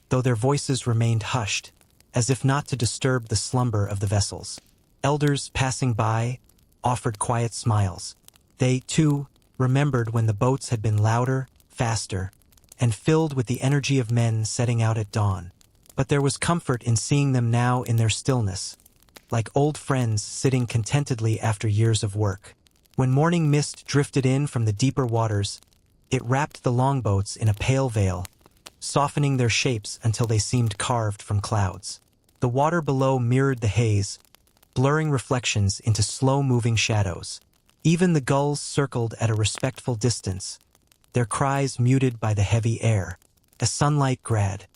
though their voices remained hushed, as if not to disturb the slumber of the vessels. Elders passing by offered quiet smiles. They, too, remembered when the boats had been louder, faster, and filled with the energy of men setting out at dawn. But there was comfort in seeing them now in their stillness, like old friends sitting contentedly after years of work. When morning mist drifted in from the deeper waters, it wrapped the longboats in a pale veil, softening their shapes until they seemed carved from clouds. The water below mirrored the haze, blurring reflections into slow-moving shadows. Even the gulls circled at a respectful distance, their cries muted by the heavy air. A sunlight grad.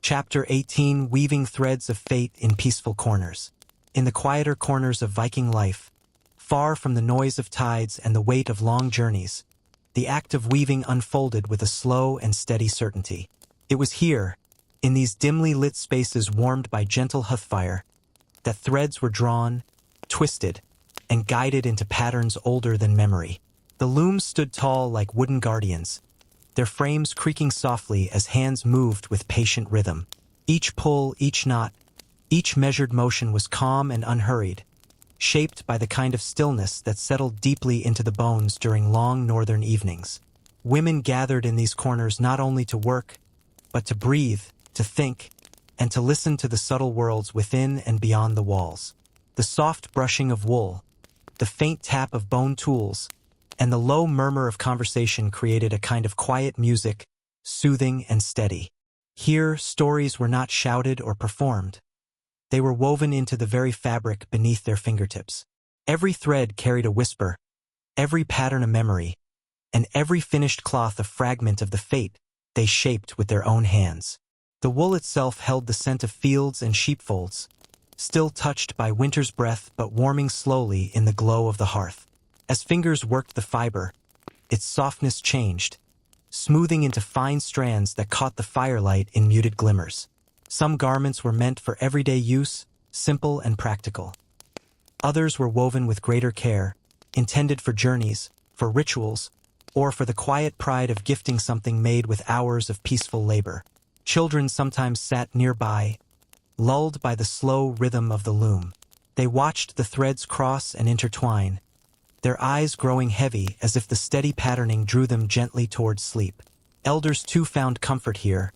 Chapter 18, Weaving Threads of Fate in Peaceful Corners. In the quieter corners of Viking life, far from the noise of tides and the weight of long journeys, the act of weaving unfolded with a slow and steady certainty. It was here, in these dimly lit spaces warmed by gentle hearthfire, that threads were drawn, twisted, and guided into patterns older than memory. The looms stood tall like wooden guardians, their frames creaking softly as hands moved with patient rhythm. Each pull, each knot, each measured motion was calm and unhurried, shaped by the kind of stillness that settled deeply into the bones during long northern evenings. Women gathered in these corners not only to work, but to breathe, to think, and to listen to the subtle worlds within and beyond the walls. The soft brushing of wool, the faint tap of bone tools, and the low murmur of conversation created a kind of quiet music, soothing and steady. Here, stories were not shouted or performed. They were woven into the very fabric beneath their fingertips. Every thread carried a whisper, every pattern a memory, and every finished cloth a fragment of the fate they shaped with their own hands. The wool itself held the scent of fields and sheepfolds, still touched by winter's breath but warming slowly in the glow of the hearth. As fingers worked the fiber, its softness changed, smoothing into fine strands that caught the firelight in muted glimmers. Some garments were meant for everyday use, simple and practical. Others were woven with greater care, intended for journeys, for rituals, or for the quiet pride of gifting something made with hours of peaceful labor. Children sometimes sat nearby, lulled by the slow rhythm of the loom. They watched the threads cross and intertwine, their eyes growing heavy as if the steady patterning drew them gently towards sleep. Elders too found comfort here,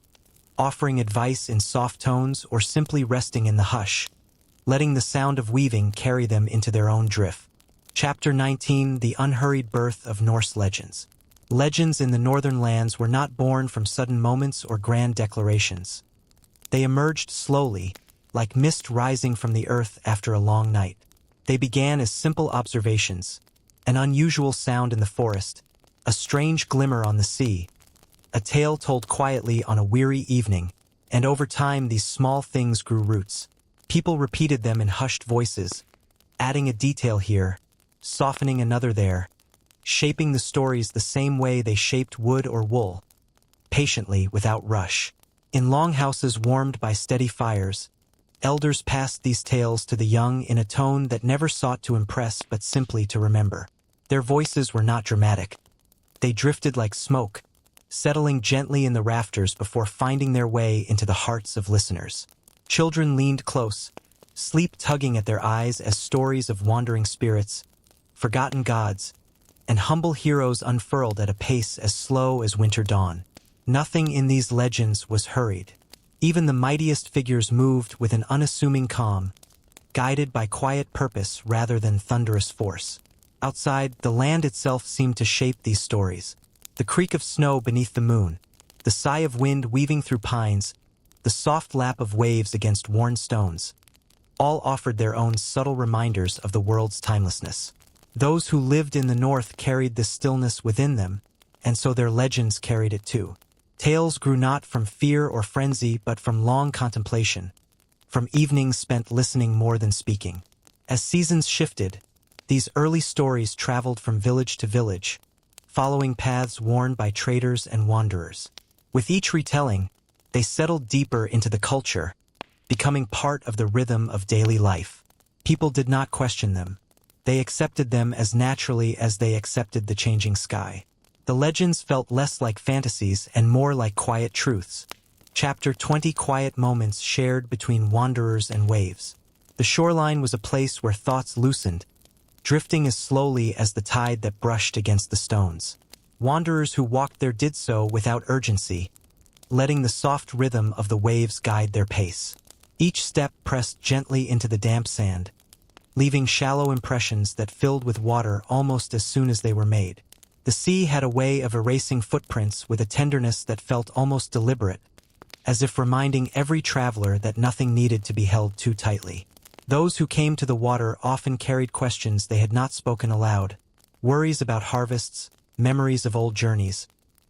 offering advice in soft tones or simply resting in the hush, letting the sound of weaving carry them into their own drift. Chapter 19, The Unhurried Birth of Norse Legends. Legends in the northern lands were not born from sudden moments or grand declarations. They emerged slowly, like mist rising from the earth after a long night. They began as simple observations, an unusual sound in the forest, a strange glimmer on the sea, a tale told quietly on a weary evening, and over time these small things grew roots. People repeated them in hushed voices, adding a detail here, softening another there, shaping the stories the same way they shaped wood or wool, patiently without rush. In longhouses warmed by steady fires, elders passed these tales to the young in a tone that never sought to impress but simply to remember. Their voices were not dramatic. They drifted like smoke, settling gently in the rafters before finding their way into the hearts of listeners. Children leaned close, sleep tugging at their eyes as stories of wandering spirits, forgotten gods, and humble heroes unfurled at a pace as slow as winter dawn. Nothing in these legends was hurried. Even the mightiest figures moved with an unassuming calm, guided by quiet purpose rather than thunderous force. Outside, the land itself seemed to shape these stories. The creak of snow beneath the moon, the sigh of wind weaving through pines, the soft lap of waves against worn stones, all offered their own subtle reminders of the world's timelessness. Those who lived in the north carried this stillness within them, and so their legends carried it too. Tales grew not from fear or frenzy but from long contemplation, from evenings spent listening more than speaking. As seasons shifted, these early stories traveled from village to village, following paths worn by traders and wanderers. With each retelling, they settled deeper into the culture, becoming part of the rhythm of daily life. People did not question them. They accepted them as naturally as they accepted the changing sky. The legends felt less like fantasies and more like quiet truths. Chapter 20: Quiet moments shared between wanderers and waves. The shoreline was a place where thoughts loosened, drifting as slowly as the tide that brushed against the stones. Wanderers who walked there did so without urgency, letting the soft rhythm of the waves guide their pace. Each step pressed gently into the damp sand, leaving shallow impressions that filled with water almost as soon as they were made. The sea had a way of erasing footprints with a tenderness that felt almost deliberate, as if reminding every traveler that nothing needed to be held too tightly. Those who came to the water often carried questions they had not spoken aloud, worries about harvests, memories of old journeys,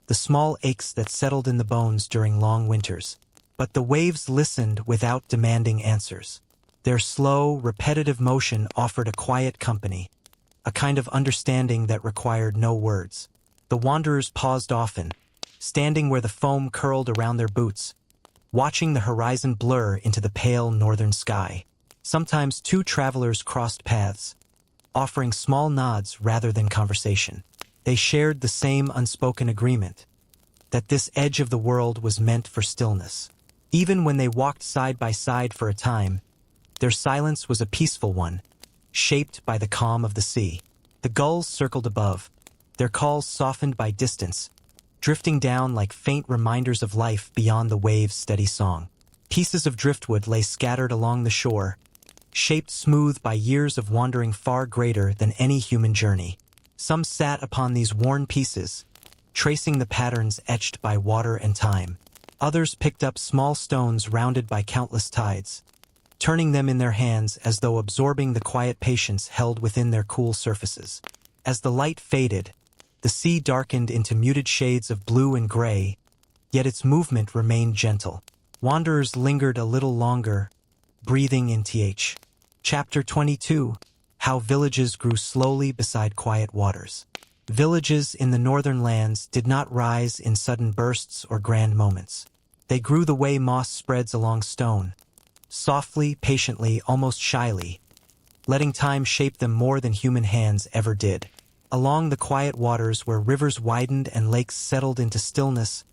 the small aches that settled in the bones during long winters. But the waves listened without demanding answers. Their slow, repetitive motion offered a quiet company, a kind of understanding that required no words. The wanderers paused often, standing where the foam curled around their boots, watching the horizon blur into the pale northern sky. Sometimes two travelers crossed paths, offering small nods rather than conversation. They shared the same unspoken agreement, that this edge of the world was meant for stillness. Even when they walked side by side for a time, their silence was a peaceful one, shaped by the calm of the sea. The gulls circled above, their calls softened by distance, drifting down like faint reminders of life beyond the waves' steady song. Pieces of driftwood lay scattered along the shore, shaped smooth by years of wandering far greater than any human journey. Some sat upon these worn pieces, tracing the patterns etched by water and time. Others picked up small stones rounded by countless tides, turning them in their hands as though absorbing the quiet patience held within their cool surfaces. As the light faded, the sea darkened into muted shades of blue and gray, yet its movement remained gentle. Wanderers lingered a little longer, breathing in th. Chapter 22: How villages grew slowly beside quiet waters. Villages in the northern lands did not rise in sudden bursts or grand moments. They grew the way moss spreads along stone, softly, patiently, almost shyly, letting time shape them more than human hands ever did. Along the quiet waters where rivers widened and lakes settled into stillness,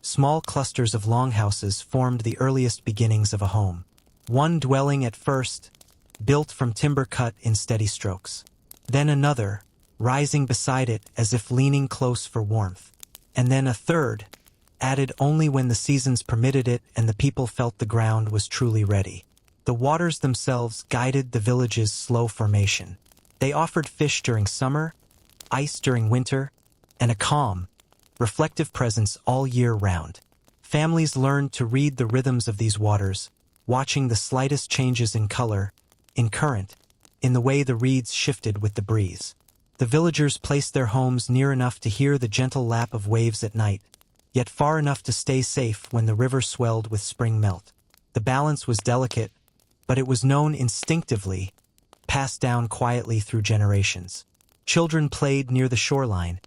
small clusters of longhouses formed the earliest beginnings of a home. One dwelling at first, built from timber cut in steady strokes. Then another, rising beside it as if leaning close for warmth. And then a third, added only when the seasons permitted it and the people felt the ground was truly ready. The waters themselves guided the village's slow formation. They offered fish during summer, ice during winter, and a calm, reflective presence all year round. Families learned to read the rhythms of these waters, watching the slightest changes in color, in current, in the way the reeds shifted with the breeze. The villagers placed their homes near enough to hear the gentle lap of waves at night, yet far enough to stay safe when the river swelled with spring melt. The balance was delicate, but it was known instinctively, passed down quietly through generations. Children played near the shoreline,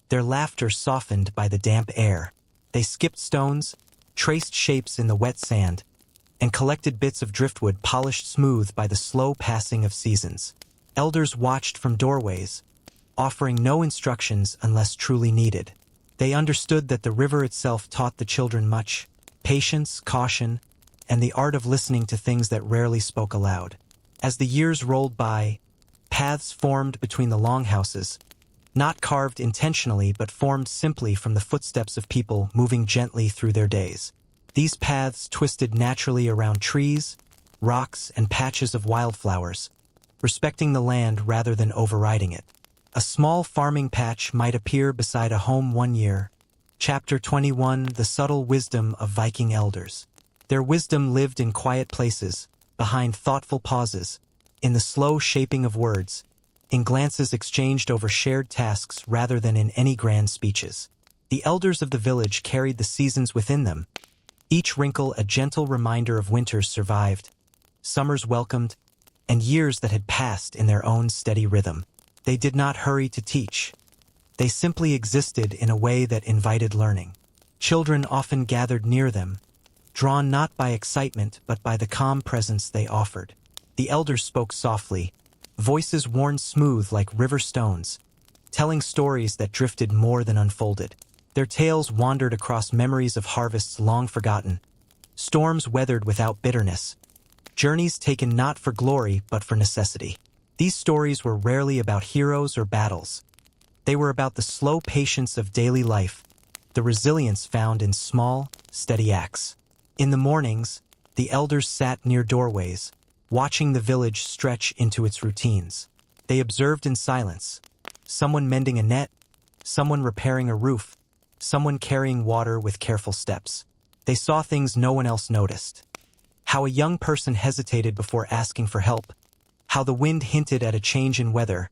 their laughter softened by the damp air. They skipped stones, traced shapes in the wet sand, and collected bits of driftwood polished smooth by the slow passing of seasons. Elders watched from doorways, offering no instructions unless truly needed. They understood that the river itself taught the children much: patience, caution, and the art of listening to things that rarely spoke aloud. As the years rolled by, paths formed between the longhouses, not carved intentionally but formed simply from the footsteps of people moving gently through their days. These paths twisted naturally around trees, rocks, and patches of wildflowers, respecting the land rather than overriding it. A small farming patch might appear beside a home one year. Chapter 21: The Subtle Wisdom of Viking Elders. Their wisdom lived in quiet places, behind thoughtful pauses, in the slow shaping of words, in glances exchanged over shared tasks rather than in any grand speeches. The elders of the village carried the seasons within them, each wrinkle a gentle reminder of winters survived, summers welcomed, and years that had passed in their own steady rhythm. They did not hurry to teach. They simply existed in a way that invited learning. Children often gathered near them, drawn not by excitement but by the calm presence they offered. The elders spoke softly, voices worn smooth like river stones, telling stories that drifted more than unfolded. Their tales wandered across memories of harvests long forgotten, storms weathered without bitterness, journeys taken not for glory but for necessity. These stories were rarely about heroes or battles. They were about the slow patience of daily life, the resilience found in small, steady acts. In the mornings, the elders sat near doorways, watching the village stretch into its routines. They observed in silence, someone mending a net, someone repairing a roof, someone carrying water with careful steps. They saw things no one else noticed. How a young person hesitated before asking for help, how the wind hinted at a change in weather,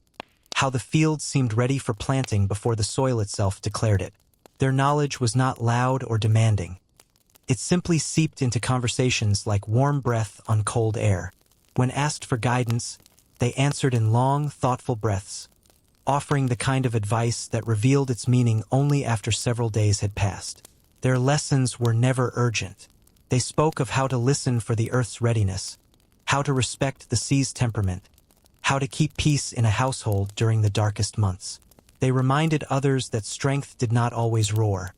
how the field seemed ready for planting before the soil itself declared it. Their knowledge was not loud or demanding. It simply seeped into conversations like warm breath on cold air. When asked for guidance, they answered in long, thoughtful breaths, offering the kind of advice that revealed its meaning only after several days had passed. Their lessons were never urgent. They spoke of how to listen for the earth's readiness, how to respect the sea's temperament, how to keep peace in a household during the darkest months. They reminded others that strength did not always roar.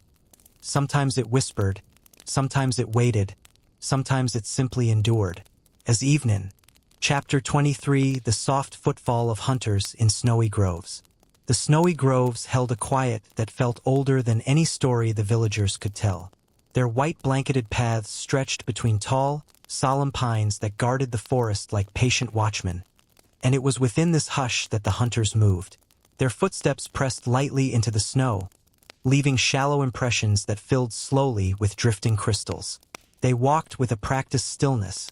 Sometimes it whispered, sometimes it waited, sometimes it simply endured. As evening. Chapter 23: The Soft Footfall of Hunters in Snowy Groves. The snowy groves held a quiet that felt older than any story the villagers could tell. Their white-blanketed paths stretched between tall, solemn pines that guarded the forest like patient watchmen, and it was within this hush that the hunters moved. Their footsteps pressed lightly into the snow, leaving shallow impressions that filled slowly with drifting crystals. They walked with a practiced stillness,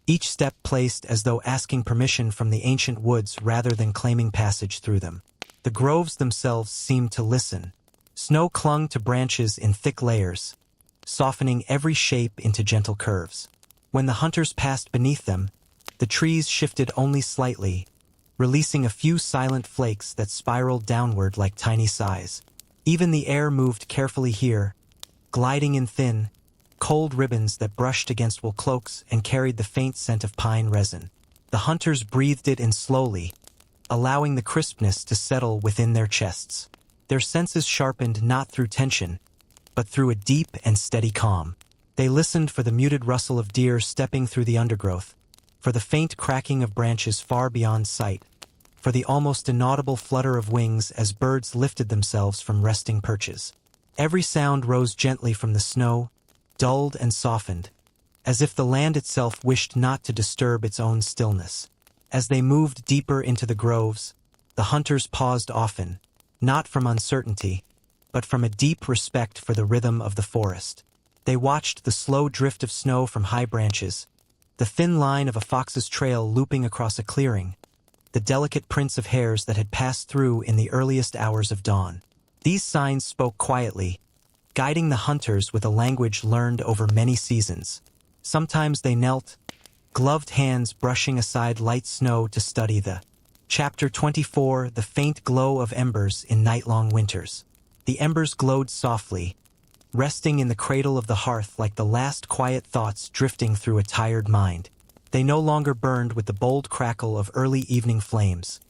each step placed as though asking permission from the ancient woods rather than claiming passage through them. The groves themselves seemed to listen. Snow clung to branches in thick layers, softening every shape into gentle curves. When the hunters passed beneath them, the trees shifted only slightly, releasing a few silent flakes that spiraled downward like tiny sighs. Even the air moved carefully here, gliding in thin, cold ribbons that brushed against wool cloaks and carried the faint scent of pine resin. The hunters breathed it in slowly, allowing the crispness to settle within their chests. Their senses sharpened not through tension, but through a deep and steady calm. They listened for the muted rustle of deer stepping through the undergrowth, for the faint cracking of branches far beyond sight, for the almost inaudible flutter of wings as birds lifted themselves from resting perches. Every sound rose gently from the snow, dulled and softened, as if the land itself wished not to disturb its own stillness. As they moved deeper into the groves, the hunters paused often, not from uncertainty, but from a deep respect for the rhythm of the forest. They watched the slow drift of snow from high branches, the thin line of a fox's trail looping across a clearing, the delicate prints of hairs that had passed through in the earliest hours of dawn. These signs spoke quietly, guiding the hunters with a language learned over many seasons. Sometimes they knelt, gloved hands brushing aside light snow to study the. Chapter 24: The Faint Glow of Embers in Night-Long Winters. The embers glowed softly, resting in the cradle of the hearth like the last quiet thoughts drifting through a tired mind. They no longer burned with the bold crackle of early evening flames.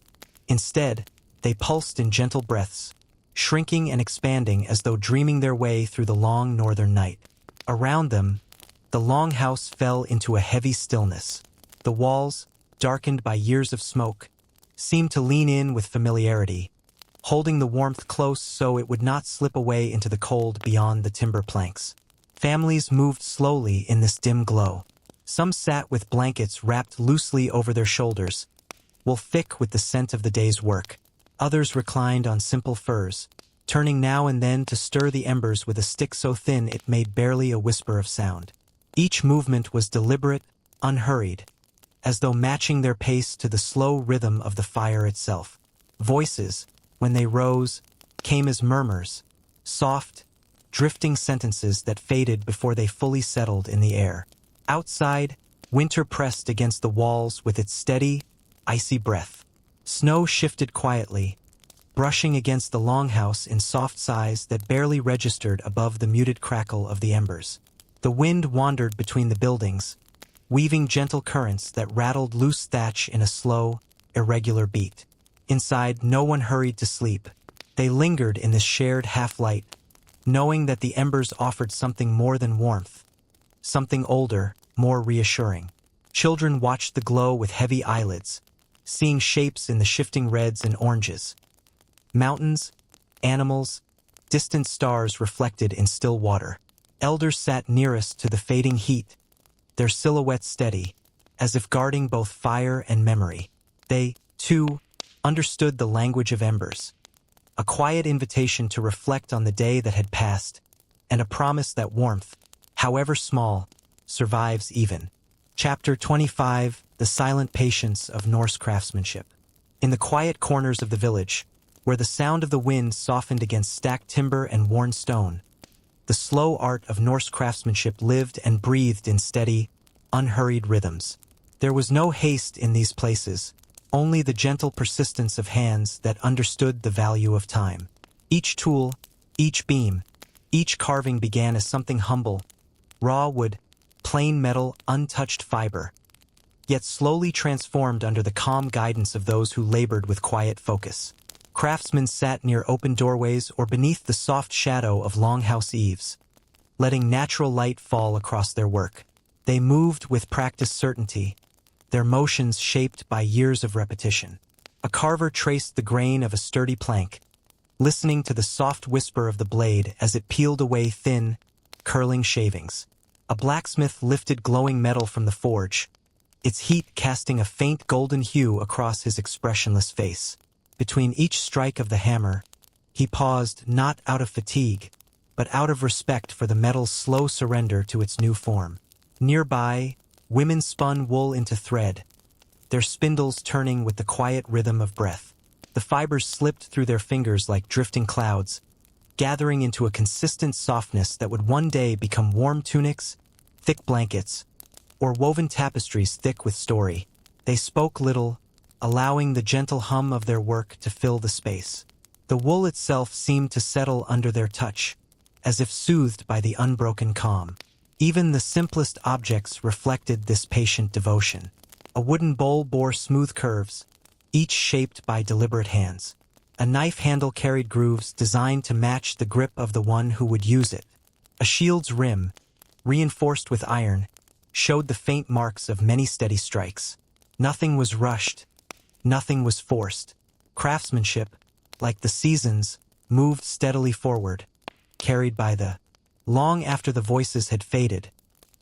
Instead, they pulsed in gentle breaths, shrinking and expanding as though dreaming their way through the long northern night. Around them, the longhouse fell into a heavy stillness. The walls, darkened by years of smoke, seemed to lean in with familiarity, holding the warmth close so it would not slip away into the cold beyond the timber planks. Families moved slowly in this dim glow. Some sat with blankets wrapped loosely over their shoulders, wool thick with the scent of the day's work. Others reclined on simple furs, turning now and then to stir the embers with a stick so thin it made barely a whisper of sound. Each movement was deliberate, unhurried, as though matching their pace to the slow rhythm of the fire itself. Voices, when they rose, came as murmurs, soft, drifting sentences that faded before they fully settled in the air. Outside, winter pressed against the walls with its steady, icy breath. Snow shifted quietly, brushing against the longhouse in soft sighs that barely registered above the muted crackle of the embers. The wind wandered between the buildings, weaving gentle currents that rattled loose thatch in a slow, irregular beat. Inside, no one hurried to sleep. They lingered in this shared half-light, knowing that the embers offered something more than warmth, something older, more reassuring. Children watched the glow with heavy eyelids, seeing shapes in the shifting reds and oranges. Mountains, animals, distant stars reflected in still water. Elders sat nearest to the fading heat, their silhouettes steady, as if guarding both fire and memory. They, too, understood the language of embers, a quiet invitation to reflect on the day that had passed, and a promise that warmth, however small, survives even. Chapter 25: The Silent Patience of Norse Craftsmanship. In the quiet corners of the village, where the sound of the wind softened against stacked timber and worn stone, the slow art of Norse craftsmanship lived and breathed in steady, unhurried rhythms. There was no haste in these places, only the gentle persistence of hands that understood the value of time. Each tool, each beam, each carving began as something humble, raw wood, plain metal, untouched fiber, yet slowly transformed under the calm guidance of those who labored with quiet focus. Craftsmen sat near open doorways or beneath the soft shadow of longhouse eaves, letting natural light fall across their work. They moved with practiced certainty, their motions shaped by years of repetition. A carver traced the grain of a sturdy plank, listening to the soft whisper of the blade as it peeled away thin, curling shavings. A blacksmith lifted glowing metal from the forge, its heat casting a faint golden hue across his expressionless face. Between each strike of the hammer, he paused not out of fatigue, but out of respect for the metal's slow surrender to its new form. Nearby, women spun wool into thread, their spindles turning with the quiet rhythm of breath. The fibers slipped through their fingers like drifting clouds, gathering into a consistent softness that would one day become warm tunics, thick blankets, or woven tapestries thick with story. They spoke little, allowing the gentle hum of their work to fill the space. The wool itself seemed to settle under their touch, as if soothed by the unbroken calm. Even the simplest objects reflected this patient devotion. A wooden bowl bore smooth curves, each shaped by deliberate hands. A knife handle carried grooves designed to match the grip of the one who would use it. A shield's rim, reinforced with iron, showed the faint marks of many steady strikes. Nothing was rushed, nothing was forced. Craftsmanship, like the seasons, moved steadily forward, carried by the, long after the voices had faded,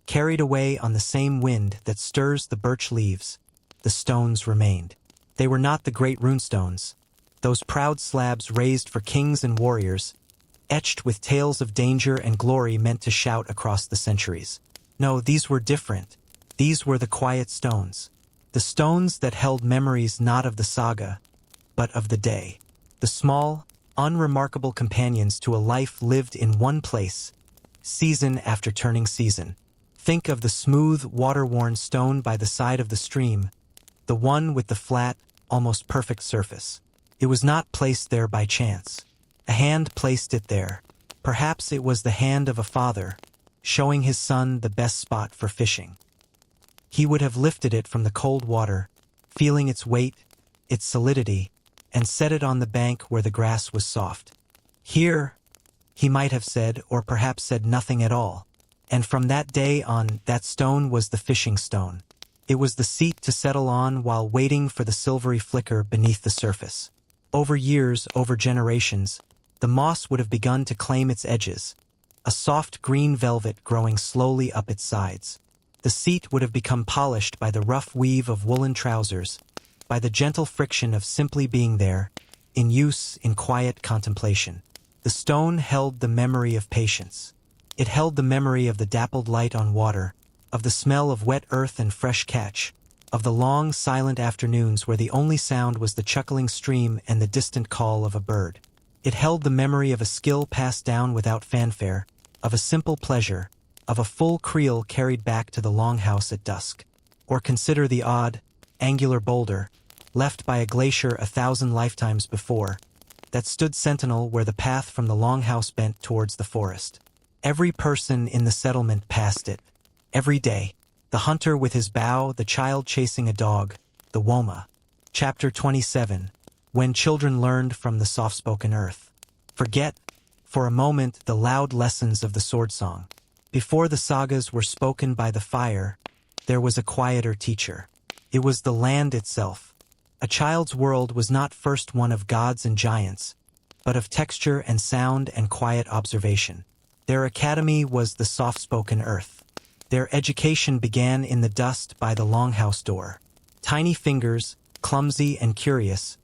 carried away on the same wind that stirs the birch leaves. The stones remained. They were not the great runestones, those proud slabs raised for kings and warriors, etched with tales of danger and glory meant to shout across the centuries. No, these were different. These were the quiet stones. The stones that held memories not of the saga, but of the day. The small, unremarkable companions to a life lived in one place, season after turning season. Think of the smooth, water-worn stone by the side of the stream, the one with the flat, almost perfect surface. It was not placed there by chance. A hand placed it there. Perhaps it was the hand of a father, showing his son the best spot for fishing. He would have lifted it from the cold water, feeling its weight, its solidity, and set it on the bank where the grass was soft. Here, he might have said, or perhaps said nothing at all. And from that day on, that stone was the fishing stone. It was the seat to settle on while waiting for the silvery flicker beneath the surface. Over years, over generations, the moss would have begun to claim its edges, a soft green velvet growing slowly up its sides. The seat would have become polished by the rough weave of woolen trousers, by the gentle friction of simply being there, in use, in quiet contemplation. The stone held the memory of patience. It held the memory of the dappled light on water, of the smell of wet earth and fresh catch, of the long, silent afternoons where the only sound was the chuckling stream and the distant call of a bird. It held the memory of a skill passed down without fanfare, of a simple pleasure, of a full creel carried back to the longhouse at dusk. Or consider the odd, angular boulder, left by a glacier 1,000 lifetimes before, that stood sentinel where the path from the longhouse bent towards the forest. Every person in the settlement passed it. Every day. The hunter with his bow, the child chasing a dog, the Woma. Chapter 27. When children learned from the soft-spoken earth. Forget, for a moment, the loud lessons of the sword song. Before the sagas were spoken by the fire, there was a quieter teacher. It was the land itself. A child's world was not first one of gods and giants, but of texture and sound and quiet observation. Their academy was the soft-spoken earth. Their education began in the dust by the longhouse door. Tiny fingers, clumsy and curious,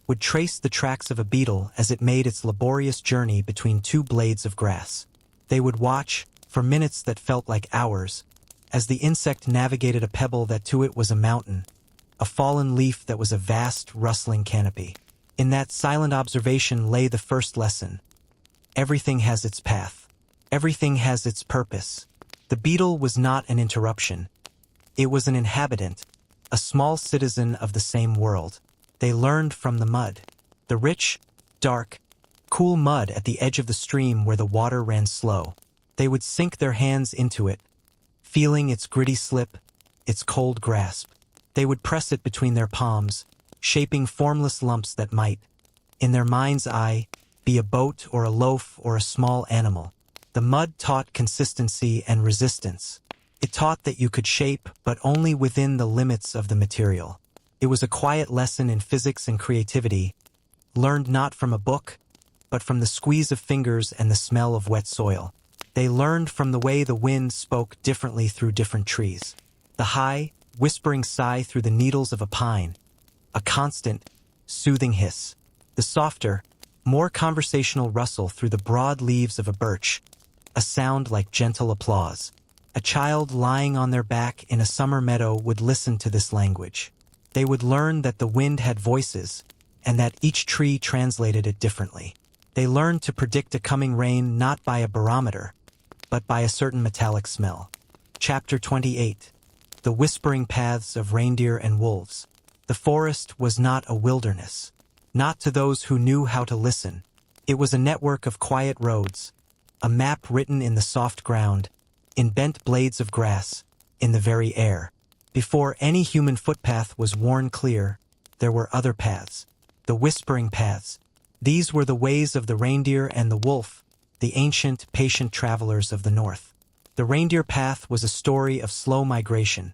would trace the tracks of a beetle as it made its laborious journey between two blades of grass. They would watch, for minutes that felt like hours, as the insect navigated a pebble that to it was a mountain, a fallen leaf that was a vast, rustling canopy. In that silent observation lay the first lesson. Everything has its path. Everything has its purpose. The beetle was not an interruption. It was an inhabitant, a small citizen of the same world. They learned from the mud. The rich, dark, cool mud at the edge of the stream where the water ran slow. They would sink their hands into it, feeling its gritty slip, its cold grasp. They would press it between their palms, shaping formless lumps that might, in their mind's eye, be a boat or a loaf or a small animal. The mud taught consistency and resistance. It taught that you could shape, but only within the limits of the material. It was a quiet lesson in physics and creativity, learned not from a book, but from the squeeze of fingers and the smell of wet soil. They learned from the way the wind spoke differently through different trees. The high, whispering sigh through the needles of a pine, a constant, soothing hiss. The softer, more conversational rustle through the broad leaves of a birch, a sound like gentle applause. A child lying on their back in a summer meadow would listen to this language. They would learn that the wind had voices, and that each tree translated it differently. They learned to predict a coming rain not by a barometer, but by a certain metallic smell. Chapter 28. The Whispering Paths of Reindeer and Wolves. The forest was not a wilderness. Not to those who knew how to listen. It was a network of quiet roads, a map written in the soft ground, in bent blades of grass, in the very air. Before any human footpath was worn clear, there were other paths, the whispering paths. These were the ways of the reindeer and the wolf, the ancient, patient travelers of the north. The reindeer path was a story of slow migration,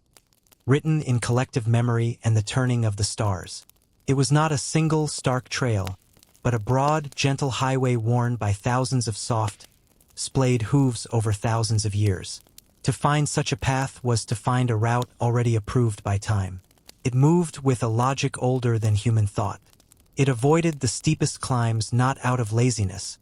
written in collective memory and the turning of the stars. It was not a single, stark trail, but a broad, gentle highway worn by thousands of soft, splayed hooves over thousands of years. To find such a path was to find a route already approved by time. It moved with a logic older than human thought. It avoided the steepest climbs not out of laziness,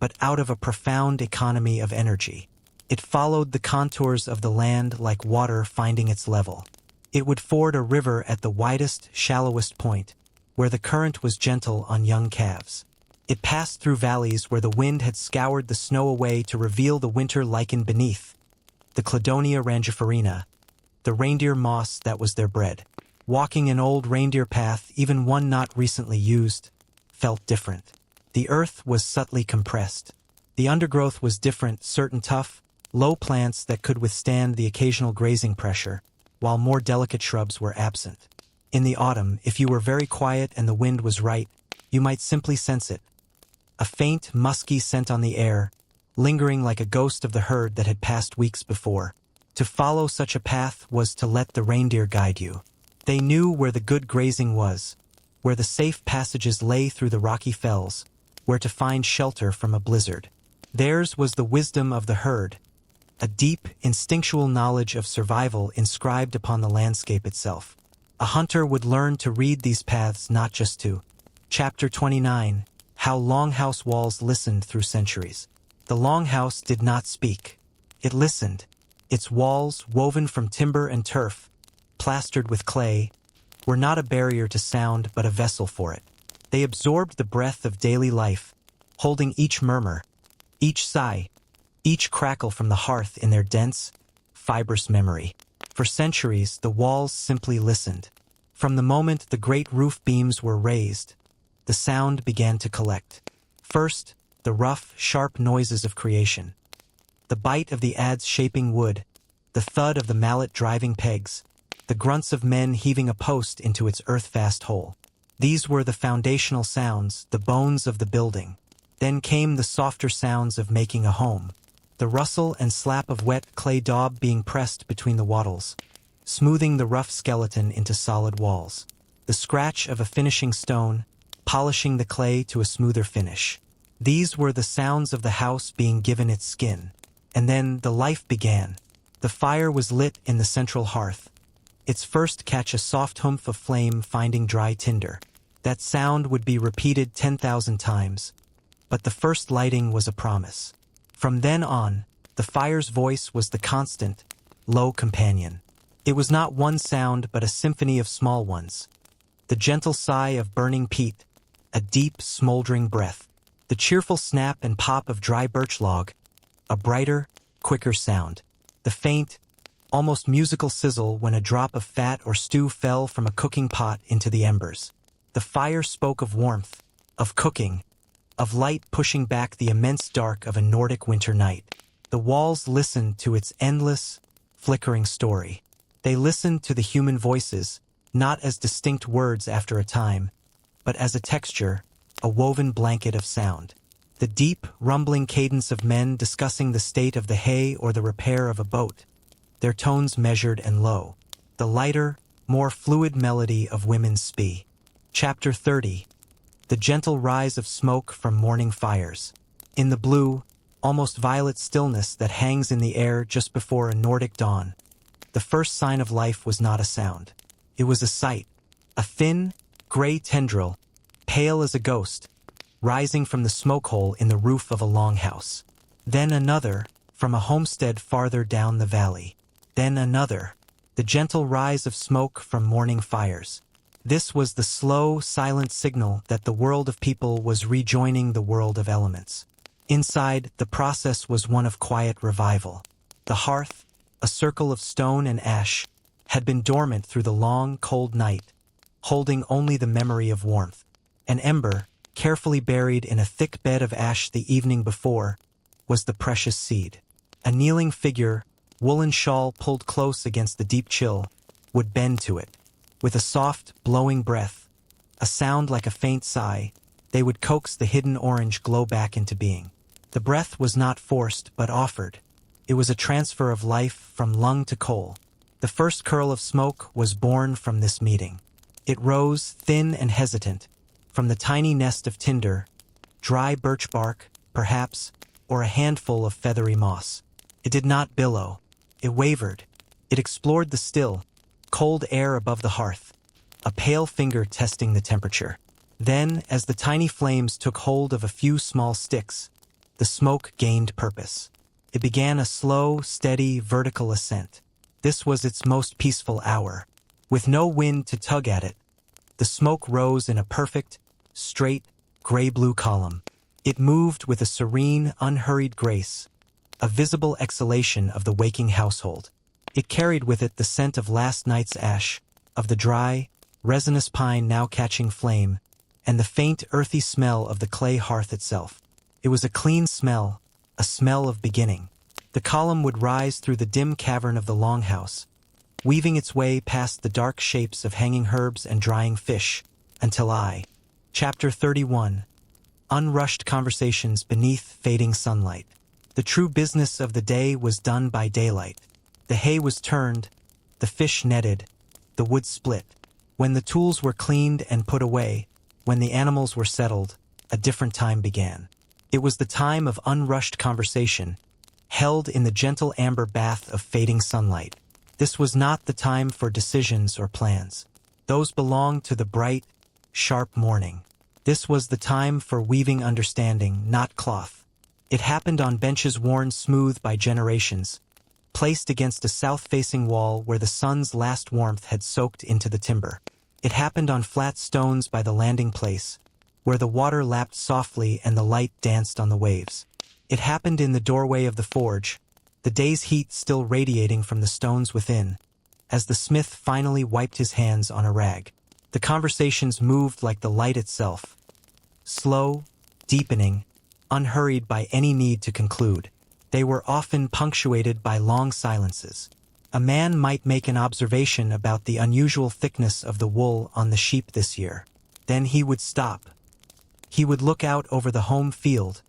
but out of a profound economy of energy. It followed the contours of the land like water finding its level. It would ford a river at the widest, shallowest point, where the current was gentle on young calves. It passed through valleys where the wind had scoured the snow away to reveal the winter lichen beneath, the Cladonia rangiferina, the reindeer moss that was their bread. Walking an old reindeer path, even one not recently used, felt different. The earth was subtly compressed. The undergrowth was different, certain tough, low plants that could withstand the occasional grazing pressure, while more delicate shrubs were absent. In the autumn, if you were very quiet and the wind was right, you might simply sense it. A faint, musky scent on the air, lingering like a ghost of the herd that had passed weeks before. To follow such a path was to let the reindeer guide you. They knew where the good grazing was, where the safe passages lay through the rocky fells, where to find shelter from a blizzard. Theirs was the wisdom of the herd, a deep, instinctual knowledge of survival inscribed upon the landscape itself. A hunter would learn to read these paths not just to. Chapter 29. How Longhouse Walls Listened Through Centuries. The Longhouse did not speak. It listened. Its walls, woven from timber and turf, plastered with clay, were not a barrier to sound but a vessel for it. They absorbed the breath of daily life, holding each murmur, each sigh, each crackle from the hearth in their dense, fibrous memory. For centuries, the walls simply listened. From the moment the great roof beams were raised, the sound began to collect. First, the rough, sharp noises of creation. The bite of the adze shaping wood, the thud of the mallet driving pegs, the grunts of men heaving a post into its earth-fast hole. These were the foundational sounds, the bones of the building. Then came the softer sounds of making a home. The rustle and slap of wet clay daub being pressed between the wattles, smoothing the rough skeleton into solid walls. The scratch of a finishing stone, polishing the clay to a smoother finish. These were the sounds of the house being given its skin. And then the life began. The fire was lit in the central hearth, its first catch a soft humph of flame finding dry tinder. That sound would be repeated 10,000 times, but the first lighting was a promise. From then on, the fire's voice was the constant, low companion. It was not one sound but a symphony of small ones. The gentle sigh of burning peat, a deep, smoldering breath. The cheerful snap and pop of dry birch log, a brighter, quicker sound. The faint, almost musical sizzle when a drop of fat or stew fell from a cooking pot into the embers. The fire spoke of warmth, of cooking, of light pushing back the immense dark of a Nordic winter night. The walls listened to its endless, flickering story. They listened to the human voices, not as distinct words after a time, but as a texture, a woven blanket of sound. The deep, rumbling cadence of men discussing the state of the hay or the repair of a boat, their tones measured and low. The lighter, more fluid melody of women's spee. Chapter 30. The gentle rise of smoke from morning fires. In the blue, almost violet stillness that hangs in the air just before a Nordic dawn, the first sign of life was not a sound. It was a sight. A thin, gray tendril, pale as a ghost, rising from the smoke hole in the roof of a longhouse. Then another, from a homestead farther down the valley. Then another, the gentle rise of smoke from morning fires. This was the slow, silent signal that the world of people was rejoining the world of elements. Inside, the process was one of quiet revival. The hearth, a circle of stone and ash, had been dormant through the long, cold night, holding only the memory of warmth. An ember, carefully buried in a thick bed of ash the evening before, was the precious seed. A kneeling figure, woolen shawl pulled close against the deep chill, would bend to it. With a soft, blowing breath, a sound like a faint sigh, they would coax the hidden orange glow back into being. The breath was not forced but offered. It was a transfer of life from lung to coal. The first curl of smoke was born from this meeting. It rose, thin and hesitant, from the tiny nest of tinder, dry birch bark, perhaps, or a handful of feathery moss. It did not billow. It wavered. It explored the still, cold air above the hearth, a pale finger testing the temperature. Then, as the tiny flames took hold of a few small sticks, the smoke gained purpose. It began a slow, steady, vertical ascent. This was its most peaceful hour. With no wind to tug at it, the smoke rose in a perfect, straight, gray-blue column. It moved with a serene, unhurried grace, a visible exhalation of the waking household. It carried with it the scent of last night's ash, of the dry, resinous pine now catching flame, and the faint, earthy smell of the clay hearth itself. It was a clean smell, a smell of beginning. The column would rise through the dim cavern of the longhouse, weaving its way past the dark shapes of hanging herbs and drying fish, until Chapter 31. Unrushed conversations beneath fading sunlight. The true business of the day was done by daylight. The hay was turned, the fish netted, the wood split. When the tools were cleaned and put away, when the animals were settled, a different time began. It was the time of unrushed conversation, held in the gentle amber bath of fading sunlight. This was not the time for decisions or plans. Those belonged to the bright, sharp morning. This was the time for weaving understanding, not cloth. It happened on benches worn smooth by generations, placed against a south-facing wall where the sun's last warmth had soaked into the timber. It happened on flat stones by the landing place, where the water lapped softly and the light danced on the waves. It happened in the doorway of the forge, the day's heat still radiating from the stones within, as the smith finally wiped his hands on a rag. The conversations moved like the light itself, slow, deepening, unhurried by any need to conclude. They were often punctuated by long silences. A man might make an observation about the unusual thickness of the wool on the sheep this year. Then he would stop. He would look out over the home field,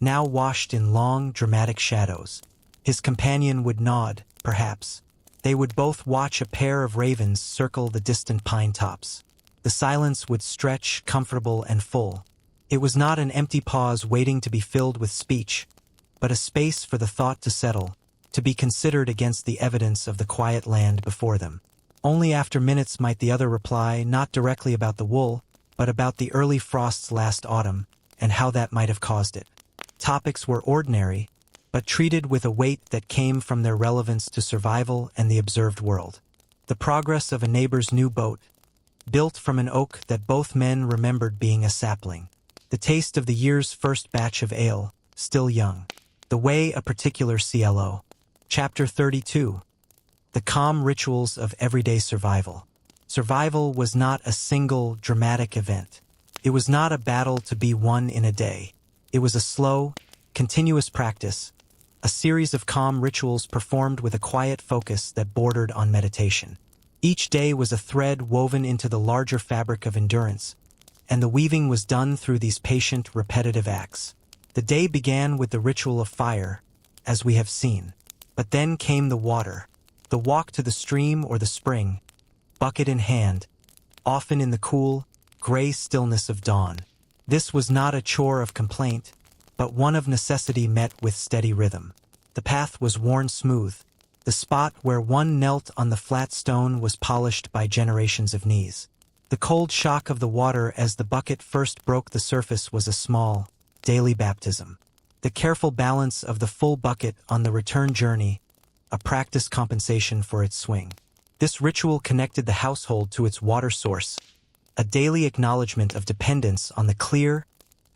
now washed in long, dramatic shadows. His companion would nod, perhaps. They would both watch a pair of ravens circle the distant pine tops. The silence would stretch, comfortable and full. It was not an empty pause waiting to be filled with speech, but a space for the thought to settle, to be considered against the evidence of the quiet land before them. Only after minutes might the other reply, not directly about the wool, but about the early frosts last autumn, and how that might have caused it. Topics were ordinary, but treated with a weight that came from their relevance to survival and the observed world. The progress of a neighbor's new boat, built from an oak that both men remembered being a sapling. The taste of the year's first batch of ale, still young. The way a particular CLO. Chapter 32. The calm rituals of everyday survival. Survival was not a single, dramatic event. It was not a battle to be won in a day. It was a slow, continuous practice, a series of calm rituals performed with a quiet focus that bordered on meditation. Each day was a thread woven into the larger fabric of endurance, and the weaving was done through these patient, repetitive acts. The day began with the ritual of fire, as we have seen. But then came the water, the walk to the stream or the spring, bucket in hand, often in the cool, gray stillness of dawn. This was not a chore of complaint, but one of necessity met with steady rhythm. The path was worn smooth. The spot where one knelt on the flat stone was polished by generations of knees. The cold shock of the water as the bucket first broke the surface was a small, daily baptism. The careful balance of the full bucket on the return journey, a practice compensation for its swing. This ritual connected the household to its water source, a daily acknowledgement of dependence on the clear,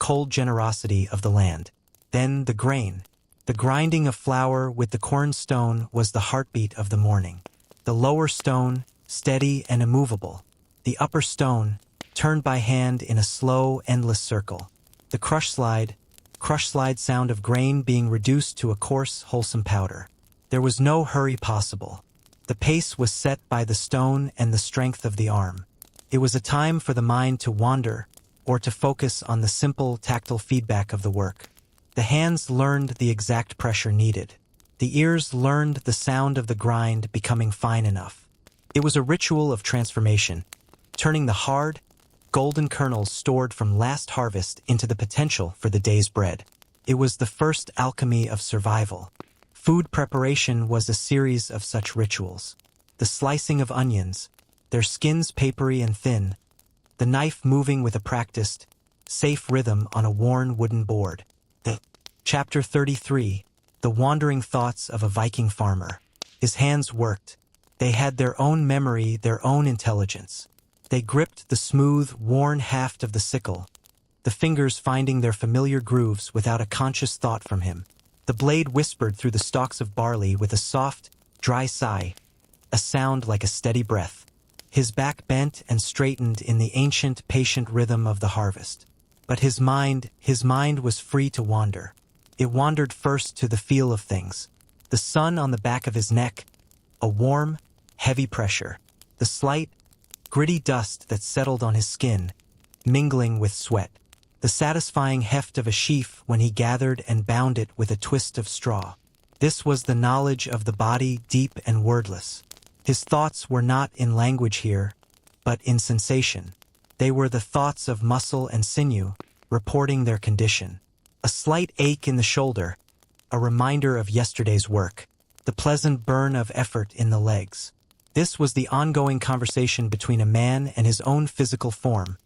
cold generosity of the land. Then the grain. The grinding of flour with the cornstone was the heartbeat of the morning. The lower stone, steady and immovable. The upper stone, turned by hand in a slow, endless circle. The crush slide sound of grain being reduced to a coarse, wholesome powder. There was no hurry possible. The pace was set by the stone and the strength of the arm. It was a time for the mind to wander, or to focus on the simple, tactile feedback of the work. The hands learned the exact pressure needed. The ears learned the sound of the grind becoming fine enough. It was a ritual of transformation, turning the hard, golden kernels stored from last harvest into the potential for the day's bread. It was the first alchemy of survival. Food preparation was a series of such rituals. The slicing of onions, their skins papery and thin, the knife moving with a practiced, safe rhythm on a worn wooden board. Chapter 33. The wandering thoughts of a Viking farmer. His hands worked. They had their own memory, their own intelligence. They gripped the smooth, worn haft of the sickle, the fingers finding their familiar grooves without a conscious thought from him. The blade whispered through the stalks of barley with a soft, dry sigh, a sound like a steady breath. His back bent and straightened in the ancient, patient rhythm of the harvest. But his mind was free to wander. It wandered first to the feel of things. The sun on the back of his neck, a warm, heavy pressure. The slight, gritty dust that settled on his skin, mingling with sweat. The satisfying heft of a sheaf when he gathered and bound it with a twist of straw. This was the knowledge of the body, deep and wordless. His thoughts were not in language here, but in sensation. They were the thoughts of muscle and sinew, reporting their condition. A slight ache in the shoulder, a reminder of yesterday's work. The pleasant burn of effort in the legs. This was the ongoing conversation between a man and his own physical form,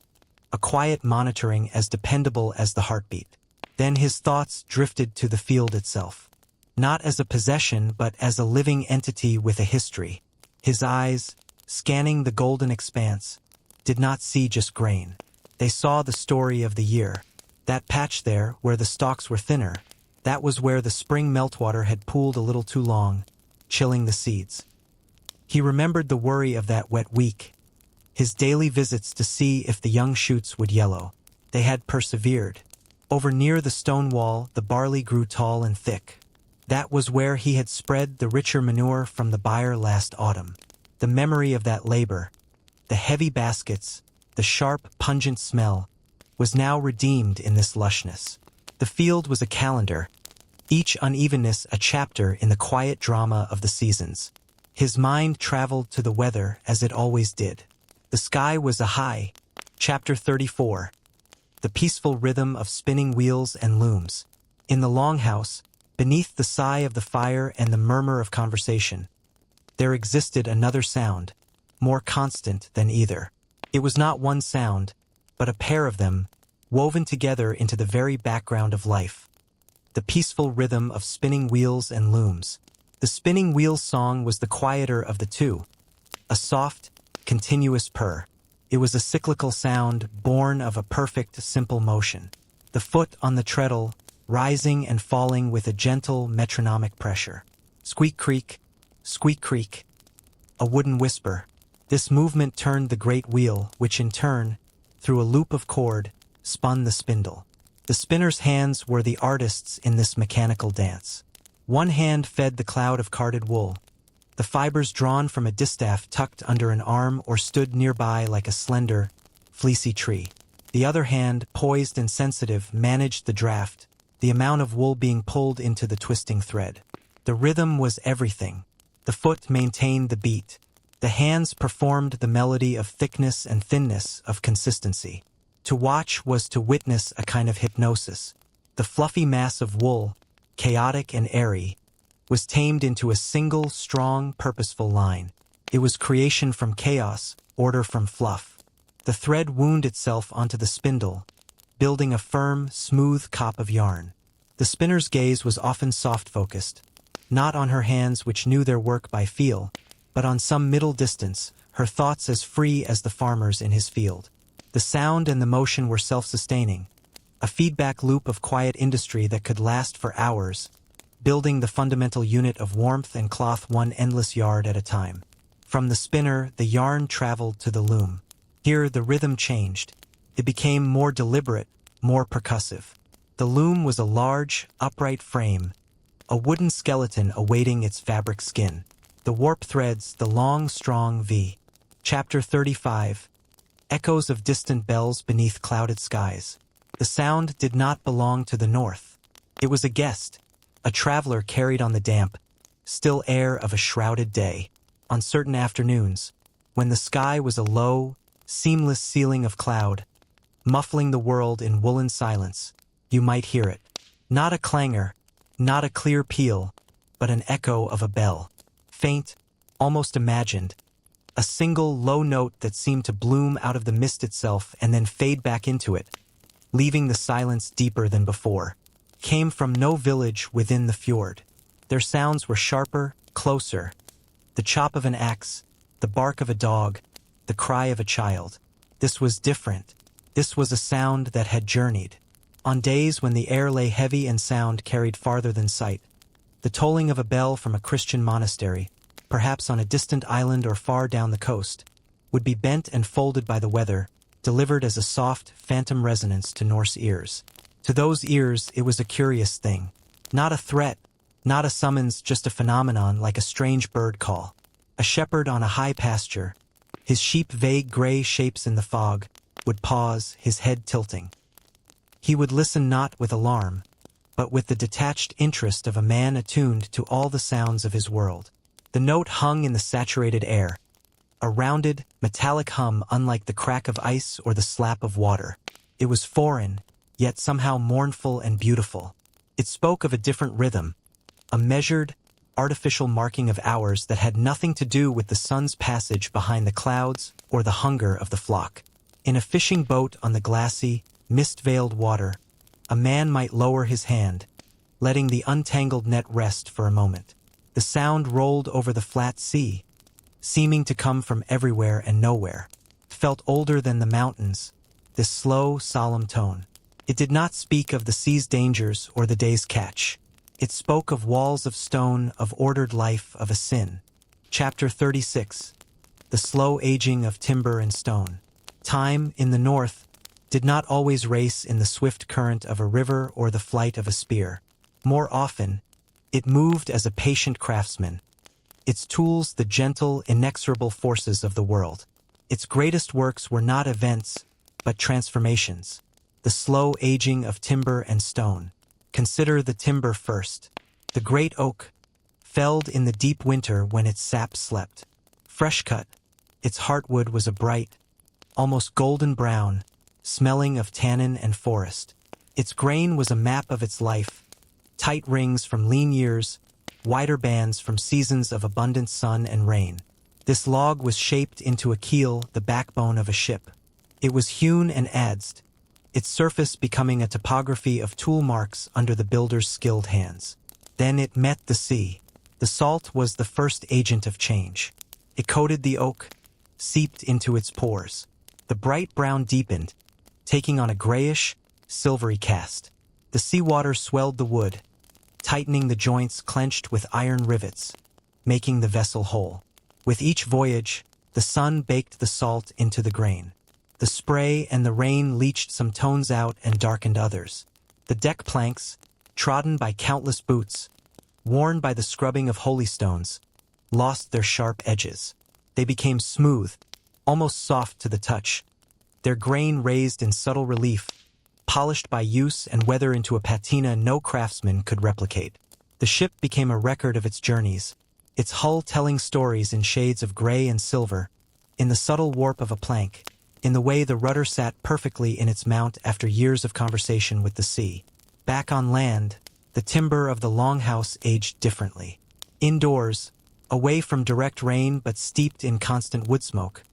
a quiet monitoring as dependable as the heartbeat. Then his thoughts drifted to the field itself. Not as a possession, but as a living entity with a history. His eyes, scanning the golden expanse, did not see just grain. They saw the story of the year. That patch there, where the stalks were thinner, that was where the spring meltwater had pooled a little too long, chilling the seeds. He remembered the worry of that wet week, his daily visits to see if the young shoots would yellow. They had persevered. Over near the stone wall, the barley grew tall and thick. That was where he had spread the richer manure from the byre last autumn. The memory of that labor, the heavy baskets, the sharp, pungent smell, was now redeemed in this lushness. The field was a calendar, each unevenness a chapter in the quiet drama of the seasons. His mind traveled to the weather as it always did. The sky was a high. Chapter 34. The peaceful rhythm of spinning wheels and looms. In the longhouse, beneath the sigh of the fire and the murmur of conversation, there existed another sound, more constant than either. It was not one sound, but a pair of them, woven together into the very background of life. The peaceful rhythm of spinning wheels and looms. The spinning wheels song was the quieter of the two, a soft, continuous purr. It was a cyclical sound born of a perfect, simple motion. The foot on the treadle, rising and falling with a gentle metronomic pressure. Squeak creak, squeak creak. A wooden whisper. This movement turned the great wheel, which in turn, through a loop of cord, spun the spindle. The spinner's hands were the artists in this mechanical dance. One hand fed the cloud of carded wool. The fibers drawn from a distaff tucked under an arm or stood nearby like a slender, fleecy tree. The other hand, poised and sensitive, managed the draft, the amount of wool being pulled into the twisting thread. The rhythm was everything. The foot maintained the beat. The hands performed the melody of thickness and thinness, of consistency. To watch was to witness a kind of hypnosis. The fluffy mass of wool, chaotic and airy, was tamed into a single, strong, purposeful line. It was creation from chaos, order from fluff. The thread wound itself onto the spindle, building a firm, smooth cop of yarn. The spinner's gaze was often soft-focused, not on her hands which knew their work by feel, but on some middle distance, her thoughts as free as the farmer's in his field. The sound and the motion were self-sustaining, a feedback loop of quiet industry that could last for hours, building the fundamental unit of warmth and cloth one endless yard at a time. From the spinner, the yarn traveled to the loom. Here, the rhythm changed. It became more deliberate, more percussive. The loom was a large, upright frame, a wooden skeleton awaiting its fabric skin. The warp threads, the long, strong V. Chapter 35. Echoes of distant bells beneath clouded skies. The sound did not belong to the north. It was a guest, a traveler carried on the damp, still air of a shrouded day. On certain afternoons, when the sky was a low, seamless ceiling of cloud, muffling the world in woolen silence, you might hear it. Not a clangor, not a clear peal, but an echo of a bell. Faint, almost imagined, a single low note that seemed to bloom out of the mist itself and then fade back into it, leaving the silence deeper than before, came from no village within the fjord. Their sounds were sharper, closer. The chop of an axe, the bark of a dog, the cry of a child. This was different. This was a sound that had journeyed. On days when the air lay heavy and sound carried farther than sight, the tolling of a bell from a Christian monastery, perhaps on a distant island or far down the coast, would be bent and folded by the weather, delivered as a soft, phantom resonance to Norse ears. To those ears, it was a curious thing. Not a threat, not a summons, just a phenomenon like a strange bird call. A shepherd on a high pasture, his sheep vague gray shapes in the fog, would pause, his head tilting. He would listen not with alarm, but with the detached interest of a man attuned to all the sounds of his world. The note hung in the saturated air, a rounded, metallic hum unlike the crack of ice or the slap of water. It was foreign, yet somehow mournful and beautiful. It spoke of a different rhythm, a measured, artificial marking of hours that had nothing to do with the sun's passage behind the clouds or the hunger of the flock. In a fishing boat on the glassy, mist-veiled water, a man might lower his hand, letting the untangled net rest for a moment. The sound rolled over the flat sea, seeming to come from everywhere and nowhere. It felt older than the mountains, this slow, solemn tone. It did not speak of the sea's dangers or the day's catch. It spoke of walls of stone, of ordered life, of a sin. Chapter 36. The slow aging of timber and stone. Time, in the north, did not always race in the swift current of a river or the flight of a spear. More often, it moved as a patient craftsman, its tools the gentle, inexorable forces of the world. Its greatest works were not events, but transformations. The slow aging of timber and stone. Consider the timber first. The great oak, felled in the deep winter when its sap slept. Fresh cut, its heartwood was a bright, almost golden brown, smelling of tannin and forest. Its grain was a map of its life, tight rings from lean years, wider bands from seasons of abundant sun and rain. This log was shaped into a keel, the backbone of a ship. It was hewn and adzed, its surface becoming a topography of tool marks under the builder's skilled hands. Then it met the sea. The salt was the first agent of change. It coated the oak, seeped into its pores. The bright brown deepened, taking on a grayish, silvery cast. The seawater swelled the wood, tightening the joints clenched with iron rivets, making the vessel whole. With each voyage, the sun baked the salt into the grain. The spray and the rain leached some tones out and darkened others. The deck planks, trodden by countless boots, worn by the scrubbing of holystones, lost their sharp edges. They became smooth, almost soft to the touch, their grain raised in subtle relief, polished by use and weather into a patina no craftsman could replicate. The ship became a record of its journeys, its hull telling stories in shades of gray and silver, in the subtle warp of a plank, in the way the rudder sat perfectly in its mount after years of conversation with the sea. Back on land, the timber of the longhouse aged differently. Indoors, away from direct rain but steeped in constant wood smoke,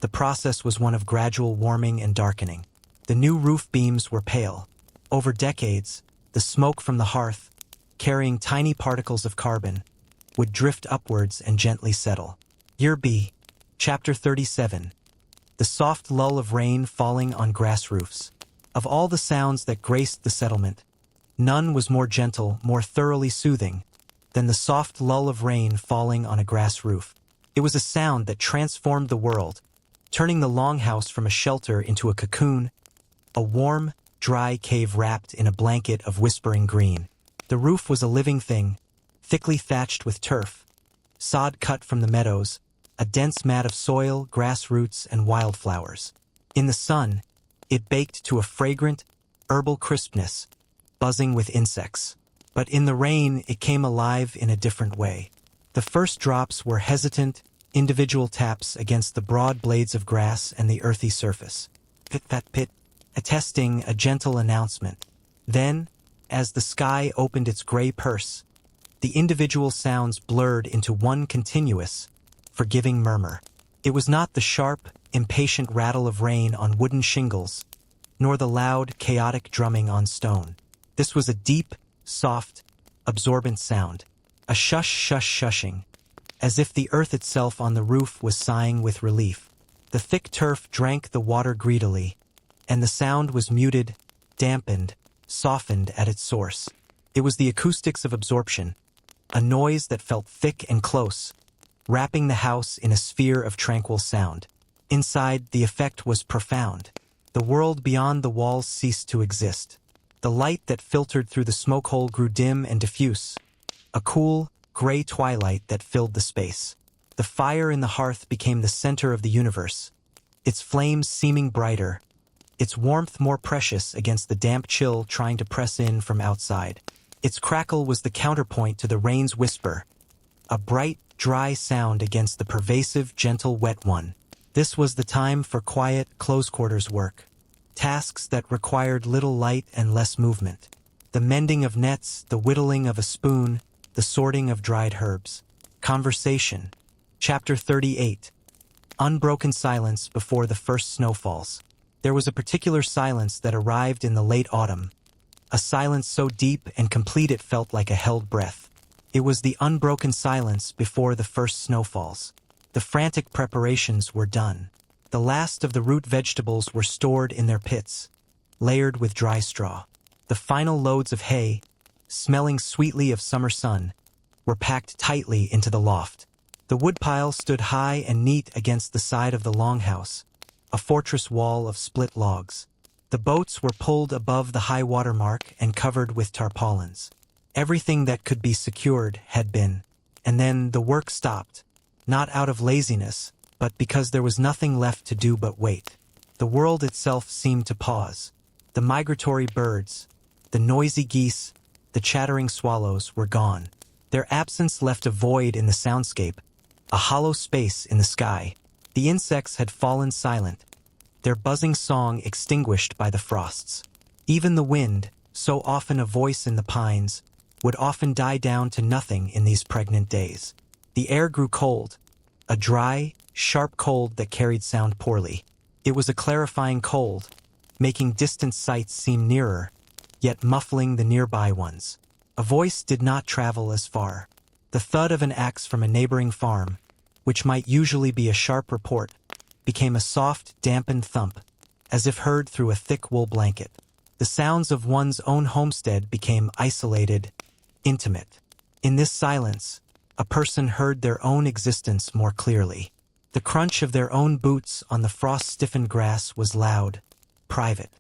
the process was one of gradual warming and darkening. The new roof beams were pale. Over decades, the smoke from the hearth, carrying tiny particles of carbon, would drift upwards and gently settle. Year B. Chapter 37. The soft lull of rain falling on grass roofs. Of all the sounds that graced the settlement, none was more gentle, more thoroughly soothing, than the soft lull of rain falling on a grass roof. It was a sound that transformed the world, turning the longhouse from a shelter into a cocoon, a warm, dry cave wrapped in a blanket of whispering green. The roof was a living thing, thickly thatched with turf, sod cut from the meadows, a dense mat of soil, grass roots, and wildflowers. In the sun, it baked to a fragrant, herbal crispness, buzzing with insects. But in the rain, it came alive in a different way. The first drops were hesitant, individual taps against the broad blades of grass and the earthy surface. Pit-pat-pit, attesting a gentle announcement. Then, as the sky opened its gray purse, the individual sounds blurred into one continuous, forgiving murmur. It was not the sharp, impatient rattle of rain on wooden shingles, nor the loud, chaotic drumming on stone. This was a deep, soft, absorbent sound, a shush-shush-shushing, as if the earth itself on the roof was sighing with relief. The thick turf drank the water greedily, and the sound was muted, dampened, softened at its source. It was the acoustics of absorption, a noise that felt thick and close, wrapping the house in a sphere of tranquil sound. Inside, the effect was profound. The world beyond the walls ceased to exist. The light that filtered through the smoke hole grew dim and diffuse, a cool, gray twilight that filled the space. The fire in the hearth became the center of the universe, its flames seeming brighter, its warmth more precious against the damp chill trying to press in from outside. Its crackle was the counterpoint to the rain's whisper, a bright, dry sound against the pervasive, gentle, wet one. This was the time for quiet, close-quarters work. Tasks that required little light and less movement. The mending of nets, the whittling of a spoon, the sorting of dried herbs. Conversation. Chapter 38. Unbroken silence before the first snowfalls. There was a particular silence that arrived in the late autumn. A silence so deep and complete it felt like a held breath. It was the unbroken silence before the first snowfalls. The frantic preparations were done. The last of the root vegetables were stored in their pits, layered with dry straw. The final loads of hay, smelling sweetly of summer sun, were packed tightly into the loft. The woodpile stood high and neat against the side of the longhouse, a fortress wall of split logs. The boats were pulled above the high water mark and covered with tarpaulins. Everything that could be secured had been, and then the work stopped, not out of laziness, but because there was nothing left to do but wait. The world itself seemed to pause. The migratory birds, the noisy geese, the chattering swallows were gone. Their absence left a void in the soundscape, a hollow space in the sky. The insects had fallen silent, their buzzing song extinguished by the frosts. Even the wind, so often a voice in the pines, would often die down to nothing in these pregnant days. The air grew cold, a dry, sharp cold that carried sound poorly. It was a clarifying cold, making distant sights seem nearer, yet muffling the nearby ones. A voice did not travel as far. The thud of an axe from a neighboring farm, which might usually be a sharp report, became a soft, dampened thump, as if heard through a thick wool blanket. The sounds of one's own homestead became isolated, intimate. In this silence, a person heard their own existence more clearly. The crunch of their own boots on the frost-stiffened grass was loud, private.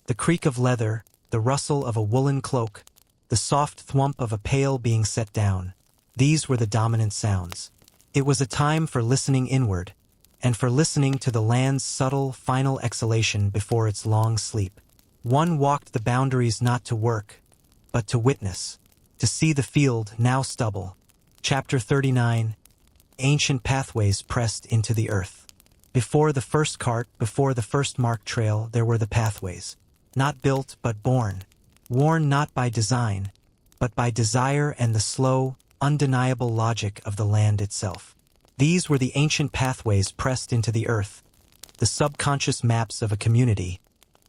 The creak of leather, the rustle of a woolen cloak, the soft thwump of a pail being set down, these were the dominant sounds. It was a time for listening inward, and for listening to the land's subtle, final exhalation before its long sleep. One walked the boundaries not to work, but to witness, to see the field now stubble. Chapter 39. Ancient pathways pressed into the earth. Before the first cart, before the first marked trail, there were the pathways. Not built, but born. Worn not by design, but by desire and the slow, undeniable logic of the land itself. These were the ancient pathways pressed into the earth, the subconscious maps of a community,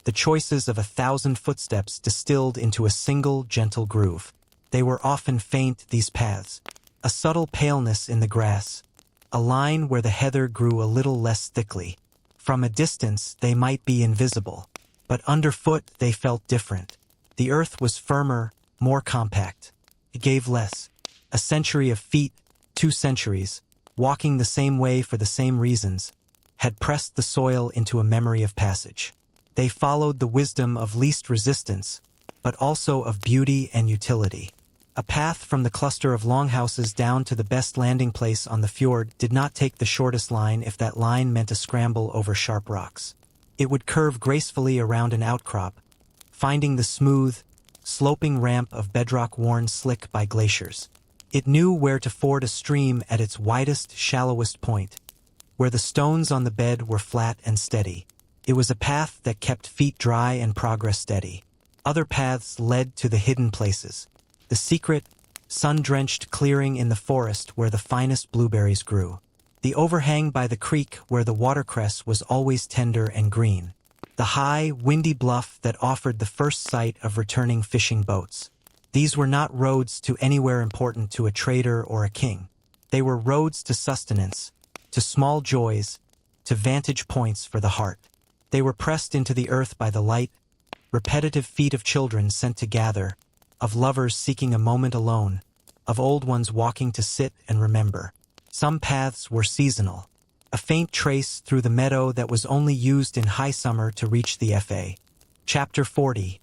the choices of 1,000 footsteps distilled into a single, gentle groove. They were often faint, these paths, a subtle paleness in the grass, a line where the heather grew a little less thickly. From a distance, they might be invisible, but underfoot they felt different. The earth was firmer, more compact. It gave less. A century of feet, 2 centuries, walking the same way for the same reasons, had pressed the soil into a memory of passage. They followed the wisdom of least resistance, but also of beauty and utility. A path from the cluster of longhouses down to the best landing place on the fjord did not take the shortest line if that line meant a scramble over sharp rocks. It would curve gracefully around an outcrop, finding the smooth, sloping ramp of bedrock worn slick by glaciers. It knew where to ford a stream at its widest, shallowest point, where the stones on the bed were flat and steady. It was a path that kept feet dry and progress steady. Other paths led to the hidden places, the secret, sun-drenched clearing in the forest where the finest blueberries grew, the overhang by the creek where the watercress was always tender and green, the high, windy bluff that offered the first sight of returning fishing boats. These were not roads to anywhere important to a trader or a king. They were roads to sustenance, to small joys, to vantage points for the heart. They were pressed into the earth by the light, repetitive feet of children sent to gather, of lovers seeking a moment alone, of old ones walking to sit and remember. Some paths were seasonal, a faint trace through the meadow that was only used in high summer to reach the Fa. Chapter 40.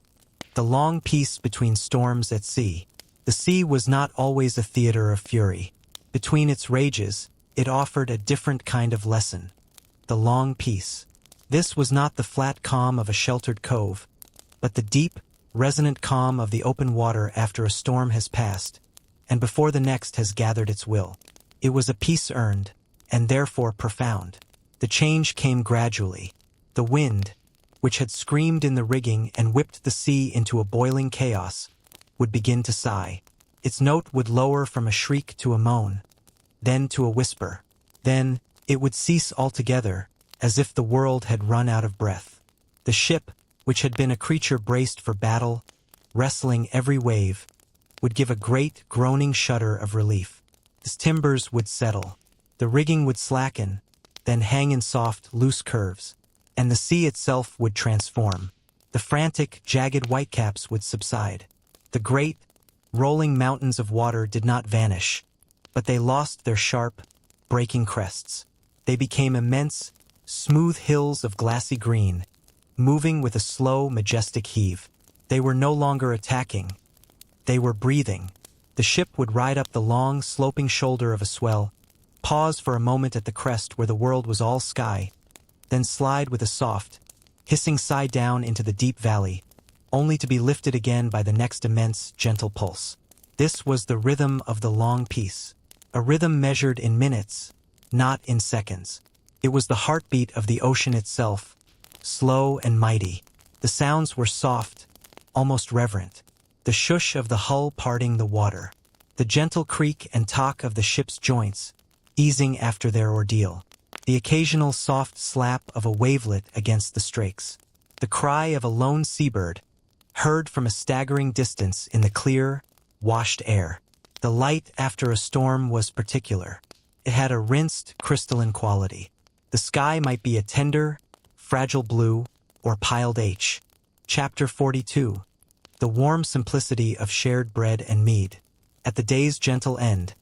The long peace between storms at sea. The sea was not always a theater of fury. Between its rages, it offered a different kind of lesson. The long peace. This was not the flat calm of a sheltered cove, but the deep, resonant calm of the open water after a storm has passed, and before the next has gathered its will. It was a peace earned, and therefore profound. The change came gradually. The wind, which had screamed in the rigging and whipped the sea into a boiling chaos, would begin to sigh. Its note would lower from a shriek to a moan, then to a whisper. Then it would cease altogether, as if the world had run out of breath. The ship, which had been a creature braced for battle, wrestling every wave, would give a great groaning shudder of relief. Its timbers would settle. The rigging would slacken, then hang in soft, loose curves, and the sea itself would transform. The frantic, jagged whitecaps would subside. The great, rolling mountains of water did not vanish, but they lost their sharp, breaking crests. They became immense, smooth hills of glassy green, moving with a slow, majestic heave. They were no longer attacking. They were breathing. The ship would ride up the long, sloping shoulder of a swell, pause for a moment at the crest where the world was all sky, then slide with a soft, hissing sigh down into the deep valley, only to be lifted again by the next immense, gentle pulse. This was the rhythm of the long peace, a rhythm measured in minutes, not in seconds. It was the heartbeat of the ocean itself, slow and mighty. The sounds were soft, almost reverent. The shush of the hull parting the water, the gentle creak and talk of the ship's joints, easing after their ordeal, the occasional soft slap of a wavelet against the strakes, the cry of a lone seabird, heard from a staggering distance in the clear, washed air. The light after a storm was particular. It had a rinsed, crystalline quality. The sky might be a tender, fragile blue, or piled H. Chapter 42. The warm simplicity of shared bread and mead. At the day's gentle end,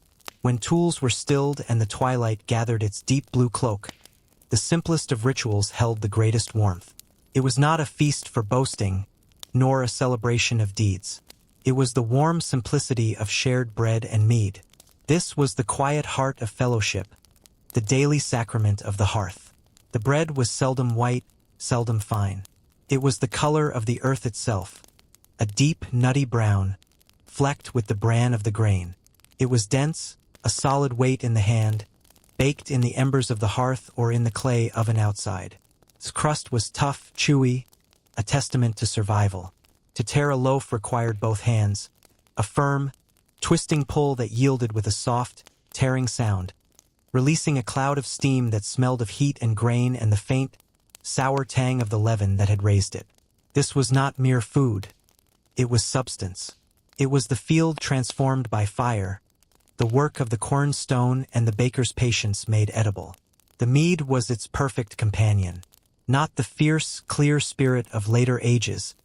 when tools were stilled and the twilight gathered its deep blue cloak, the simplest of rituals held the greatest warmth. It was not a feast for boasting, nor a celebration of deeds. It was the warm simplicity of shared bread and mead. This was the quiet heart of fellowship, the daily sacrament of the hearth. The bread was seldom white, seldom fine. It was the color of the earth itself, a deep, nutty brown, flecked with the bran of the grain. It was dense, a solid weight in the hand, baked in the embers of the hearth or in the clay oven outside. Its crust was tough, chewy, a testament to survival. To tear a loaf required both hands, a firm, twisting pull that yielded with a soft, tearing sound, releasing a cloud of steam that smelled of heat and grain and the faint, sour tang of the leaven that had raised it. This was not mere food. It was substance. It was the field transformed by fire, the work of the cornerstone and the baker's patience made edible. The mead was its perfect companion, not the fierce, clear spirit of later ages,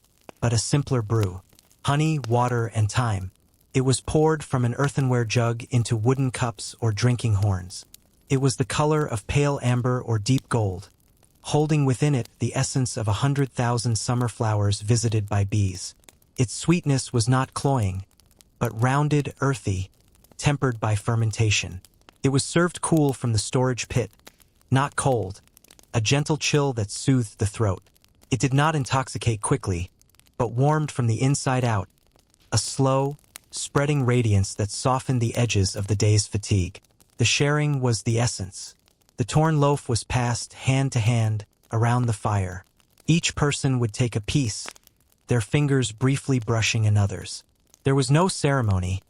but a simpler brew. Honey, water, and thyme. It was poured from an earthenware jug into wooden cups or drinking horns. It was the color of pale amber or deep gold, holding within it the essence of 100,000 summer flowers visited by bees. Its sweetness was not cloying, but rounded, earthy, tempered by fermentation. It was served cool from the storage pit, not cold, a gentle chill that soothed the throat. It did not intoxicate quickly, but warmed from the inside out, a slow, spreading radiance that softened the edges of the day's fatigue. The sharing was the essence. The torn loaf was passed hand to hand around the fire. Each person would take a piece, their fingers briefly brushing another's. There was no ceremony,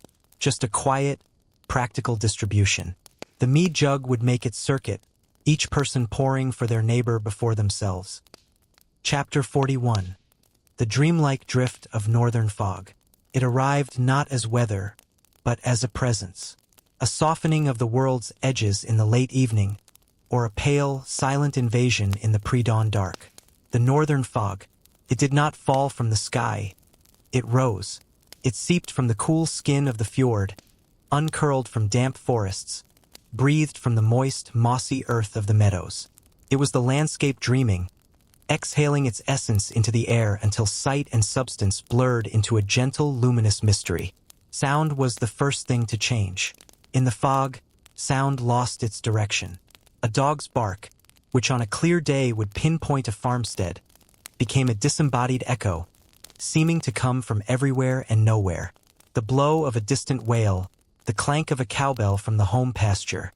just a quiet, practical distribution. The mead jug would make its circuit, each person pouring for their neighbor before themselves. Chapter 41. The dreamlike drift of northern fog. It arrived not as weather, but as a presence. A softening of the world's edges in the late evening, or a pale, silent invasion in the pre-dawn dark. The northern fog. It did not fall from the sky. It rose. It seeped from the cool skin of the fjord, uncurled from damp forests, breathed from the moist, mossy earth of the meadows. It was the landscape dreaming, exhaling its essence into the air until sight and substance blurred into a gentle, luminous mystery. Sound was the first thing to change. In the fog, sound lost its direction. A dog's bark, which on a clear day would pinpoint a farmstead, became a disembodied echo, seeming to come from everywhere and nowhere. The blow of a distant whale, the clank of a cowbell from the home pasture.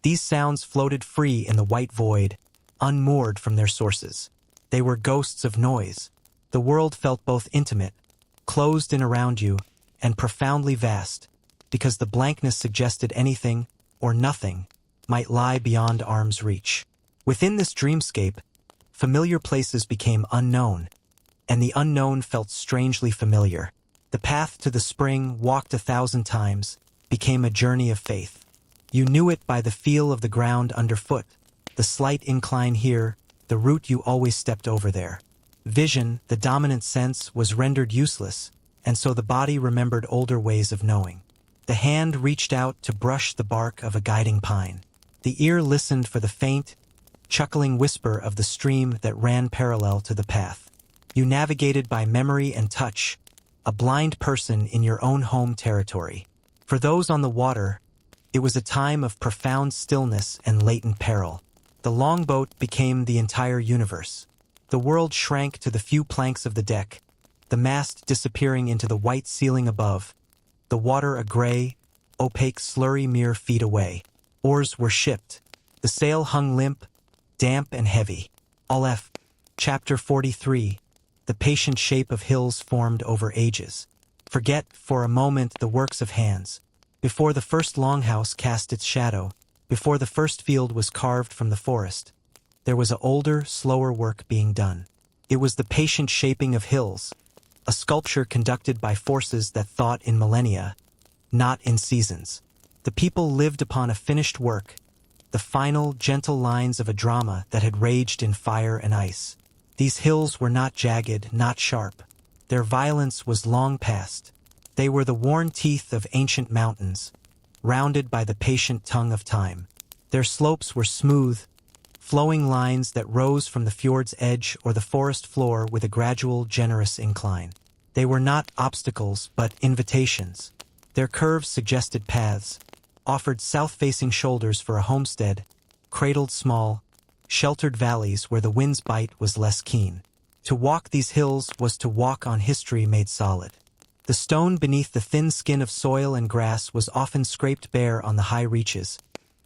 These sounds floated free in the white void, unmoored from their sources. They were ghosts of noise. The world felt both intimate, closed in around you, and profoundly vast, because the blankness suggested anything, or nothing, might lie beyond arm's reach. Within this dreamscape, familiar places became unknown, and the unknown felt strangely familiar. The path to the spring, walked 1,000 times, became a journey of faith. You knew it by the feel of the ground underfoot, the slight incline here, the route you always stepped over there. Vision, the dominant sense, was rendered useless, and so the body remembered older ways of knowing. The hand reached out to brush the bark of a guiding pine. The ear listened for the faint, chuckling whisper of the stream that ran parallel to the path. You navigated by memory and touch, a blind person in your own home territory. For those on the water, it was a time of profound stillness and latent peril. The longboat became the entire universe. The world shrank to the few planks of the deck, the mast disappearing into the white ceiling above, the water a gray, opaque slurry mere feet away. Oars were shipped. The sail hung limp, damp and heavy. Aleph. Chapter 43. The patient shape of hills formed over ages. Forget, for a moment, the works of hands. Before the first longhouse cast its shadow, before the first field was carved from the forest, there was a older, slower work being done. It was the patient shaping of hills, a sculpture conducted by forces that thought in millennia, not in seasons. The people lived upon a finished work, the final, gentle lines of a drama that had raged in fire and ice. These hills were not jagged, not sharp. Their violence was long past. They were the worn teeth of ancient mountains, rounded by the patient tongue of time. Their slopes were smooth, flowing lines that rose from the fjord's edge or the forest floor with a gradual, generous incline. They were not obstacles, but invitations. Their curves suggested paths, offered south-facing shoulders for a homestead, cradled small, sheltered valleys where the wind's bite was less keen. To walk these hills was to walk on history made solid. The stone beneath the thin skin of soil and grass was often scraped bare on the high reaches,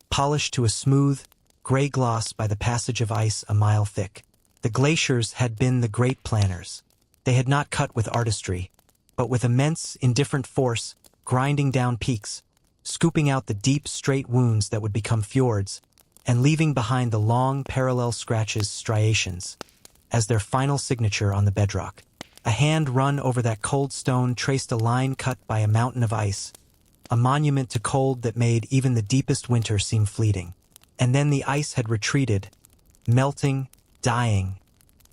polished to a smooth, gray gloss by the passage of ice a mile thick. The glaciers had been the great planners. They had not cut with artistry, but with immense, indifferent force, grinding down peaks, scooping out the deep, straight wounds that would become fjords, and leaving behind the long, parallel scratches, striations, as their final signature on the bedrock. A hand run over that cold stone traced a line cut by a mountain of ice, a monument to cold that made even the deepest winter seem fleeting. And then the ice had retreated, melting, dying,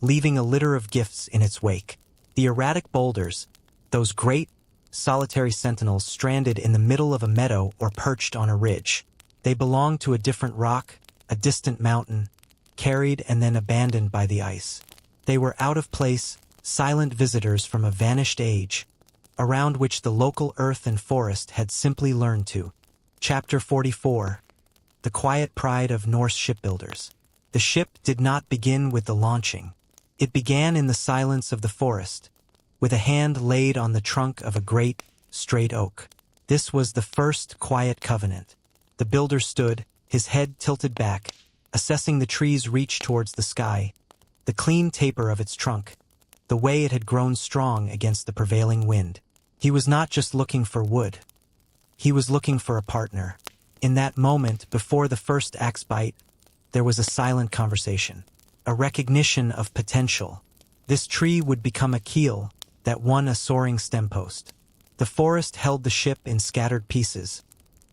leaving a litter of gifts in its wake. The erratic boulders, those great, solitary sentinels stranded in the middle of a meadow or perched on a ridge. They belonged to a different rock, a distant mountain, carried and then abandoned by the ice. They were out of place, silent visitors from a vanished age, around which the local earth and forest had simply learned to. Chapter 44. The quiet pride of Norse shipbuilders. The ship did not begin with the launching. It began in the silence of the forest, with a hand laid on the trunk of a great, straight oak. This was the first quiet covenant. The builder stood, his head tilted back, assessing the tree's reach towards the sky, the clean taper of its trunk, the way it had grown strong against the prevailing wind. He was not just looking for wood. He was looking for a partner. In that moment, before the first axe bite, there was a silent conversation, a recognition of potential. This tree would become a keel that won a soaring stem post. The forest held the ship in scattered pieces,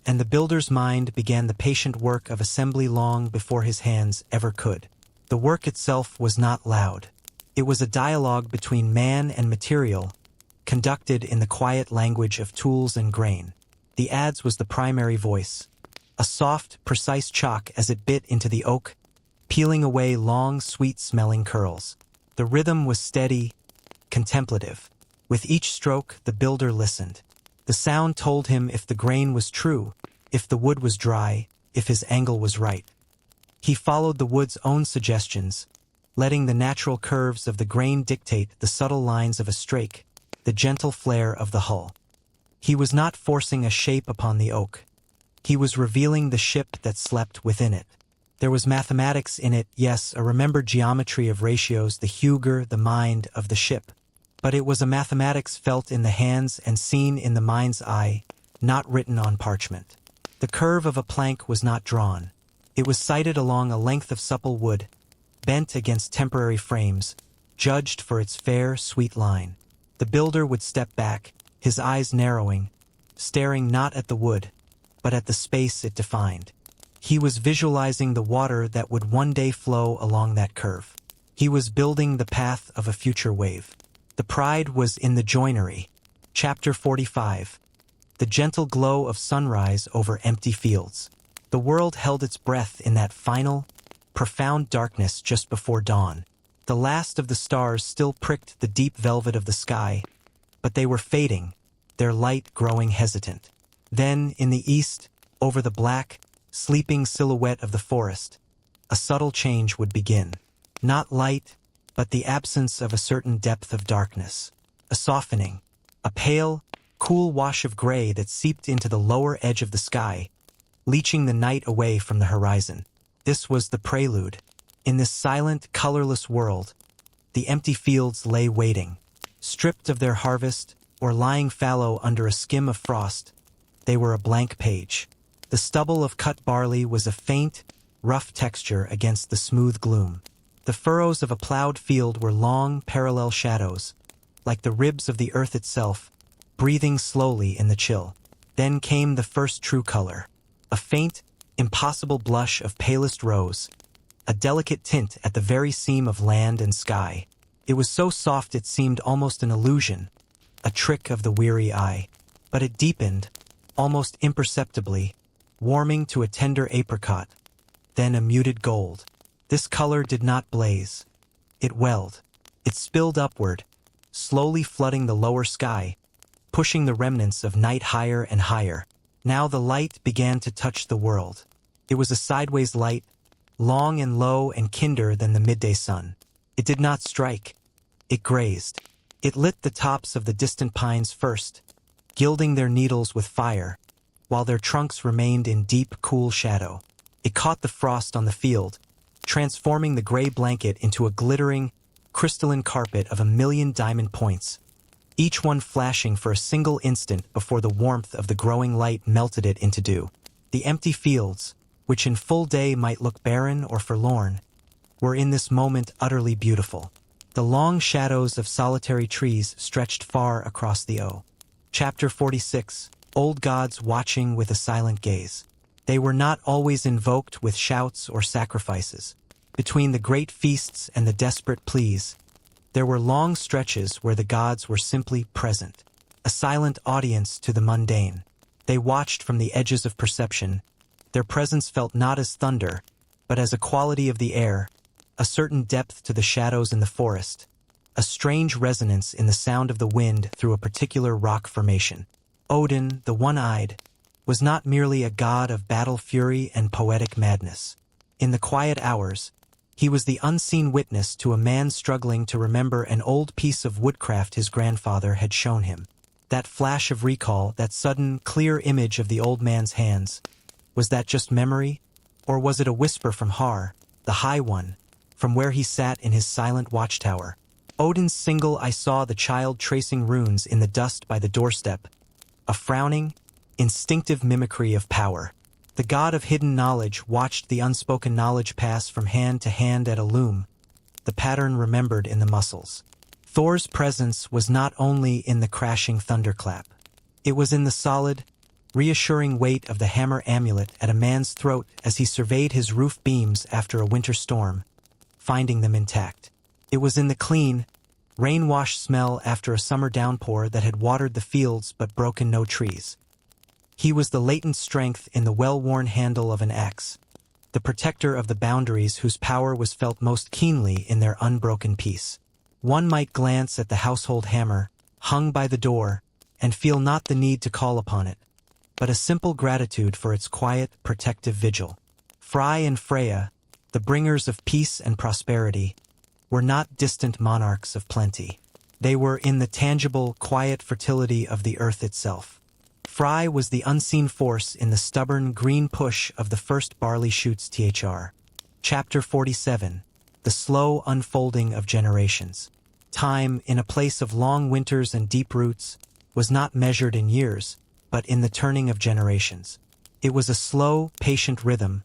and the builder's mind began the patient work of assembly long before his hands ever could. The work itself was not loud. It was a dialogue between man and material, conducted in the quiet language of tools and grain. The adze was the primary voice, a soft, precise chalk as it bit into the oak, peeling away long, sweet-smelling curls. The rhythm was steady, contemplative. With each stroke, the builder listened. The sound told him if the grain was true, if the wood was dry, if his angle was right. He followed the wood's own suggestions, letting the natural curves of the grain dictate the subtle lines of a strake, the gentle flare of the hull. He was not forcing a shape upon the oak. He was revealing the ship that slept within it. There was mathematics in it, yes, a remembered geometry of ratios, the hugger, the mind of the ship. But it was a mathematics felt in the hands and seen in the mind's eye, not written on parchment. The curve of a plank was not drawn. It was sighted along a length of supple wood, bent against temporary frames, judged for its fair, sweet line. The builder would step back, his eyes narrowing, staring not at the wood, but at the space it defined. He was visualizing the water that would one day flow along that curve. He was building the path of a future wave. The pride was in the joinery. Chapter 45. The gentle glow of sunrise over empty fields. The world held its breath in that final, profound darkness just before dawn. The last of the stars still pricked the deep velvet of the sky, but they were fading, their light growing hesitant. Then, in the east, over the black, sleeping silhouette of the forest, a subtle change would begin. Not light, but the absence of a certain depth of darkness. A softening, a pale, cool wash of gray that seeped into the lower edge of the sky, leeching the night away from the horizon. This was the prelude. In this silent, colorless world, the empty fields lay waiting. Stripped of their harvest, or lying fallow under a skim of frost, they were a blank page. The stubble of cut barley was a faint, rough texture against the smooth gloom. The furrows of a plowed field were long, parallel shadows, like the ribs of the earth itself, breathing slowly in the chill. Then came the first true color, a faint, impossible blush of palest rose, a delicate tint at the very seam of land and sky. It was so soft it seemed almost an illusion, a trick of the weary eye. But it deepened, almost imperceptibly, warming to a tender apricot, then a muted gold. This color did not blaze. It welled. It spilled upward, slowly flooding the lower sky, pushing the remnants of night higher and higher. Now the light began to touch the world. It was a sideways light, long and low and kinder than the midday sun. It did not strike. It grazed. It lit the tops of the distant pines first, gilding their needles with fire, while their trunks remained in deep, cool shadow. It caught the frost on the field, transforming the gray blanket into a glittering, crystalline carpet of 1,000,000 diamond points, each one flashing for a single instant before the warmth of the growing light melted it into dew. The empty fields, which in full day might look barren or forlorn, were in this moment utterly beautiful. The long shadows of solitary trees stretched far across the O. Chapter 46. Old gods watching with a silent gaze. They were not always invoked with shouts or sacrifices. Between the great feasts and the desperate pleas, there were long stretches where the gods were simply present, a silent audience to the mundane. They watched from the edges of perception. Their presence felt not as thunder, but as a quality of the air, a certain depth to the shadows in the forest, a strange resonance in the sound of the wind through a particular rock formation. Odin, the one-eyed, was not merely a god of battle fury and poetic madness. In the quiet hours, he was the unseen witness to a man struggling to remember an old piece of woodcraft his grandfather had shown him. That flash of recall, that sudden, clear image of the old man's hands, was that just memory, or was it a whisper from Har, the High One, from where he sat in his silent watchtower? Odin's single I saw the child tracing runes in the dust by the doorstep, a frowning, instinctive mimicry of power. The god of hidden knowledge watched the unspoken knowledge pass from hand to hand at a loom, the pattern remembered in the muscles. Thor's presence was not only in the crashing thunderclap. It was in the solid, reassuring weight of the hammer amulet at a man's throat as he surveyed his roof beams after a winter storm, finding them intact. It was in the clean, rain-washed smell after a summer downpour that had watered the fields but broken no trees. He was the latent strength in the well-worn handle of an axe, the protector of the boundaries whose power was felt most keenly in their unbroken peace. One might glance at the household hammer, hung by the door, and feel not the need to call upon it, but a simple gratitude for its quiet, protective vigil. Fry and Freya, the bringers of peace and prosperity, were not distant monarchs of plenty. They were in the tangible, quiet fertility of the earth itself. Fry was the unseen force in the stubborn green push of the first barley shoots. Chapter 47. The Slow Unfolding of Generations. Time, in a place of long winters and deep roots, was not measured in years, but in the turning of generations. It was a slow, patient rhythm,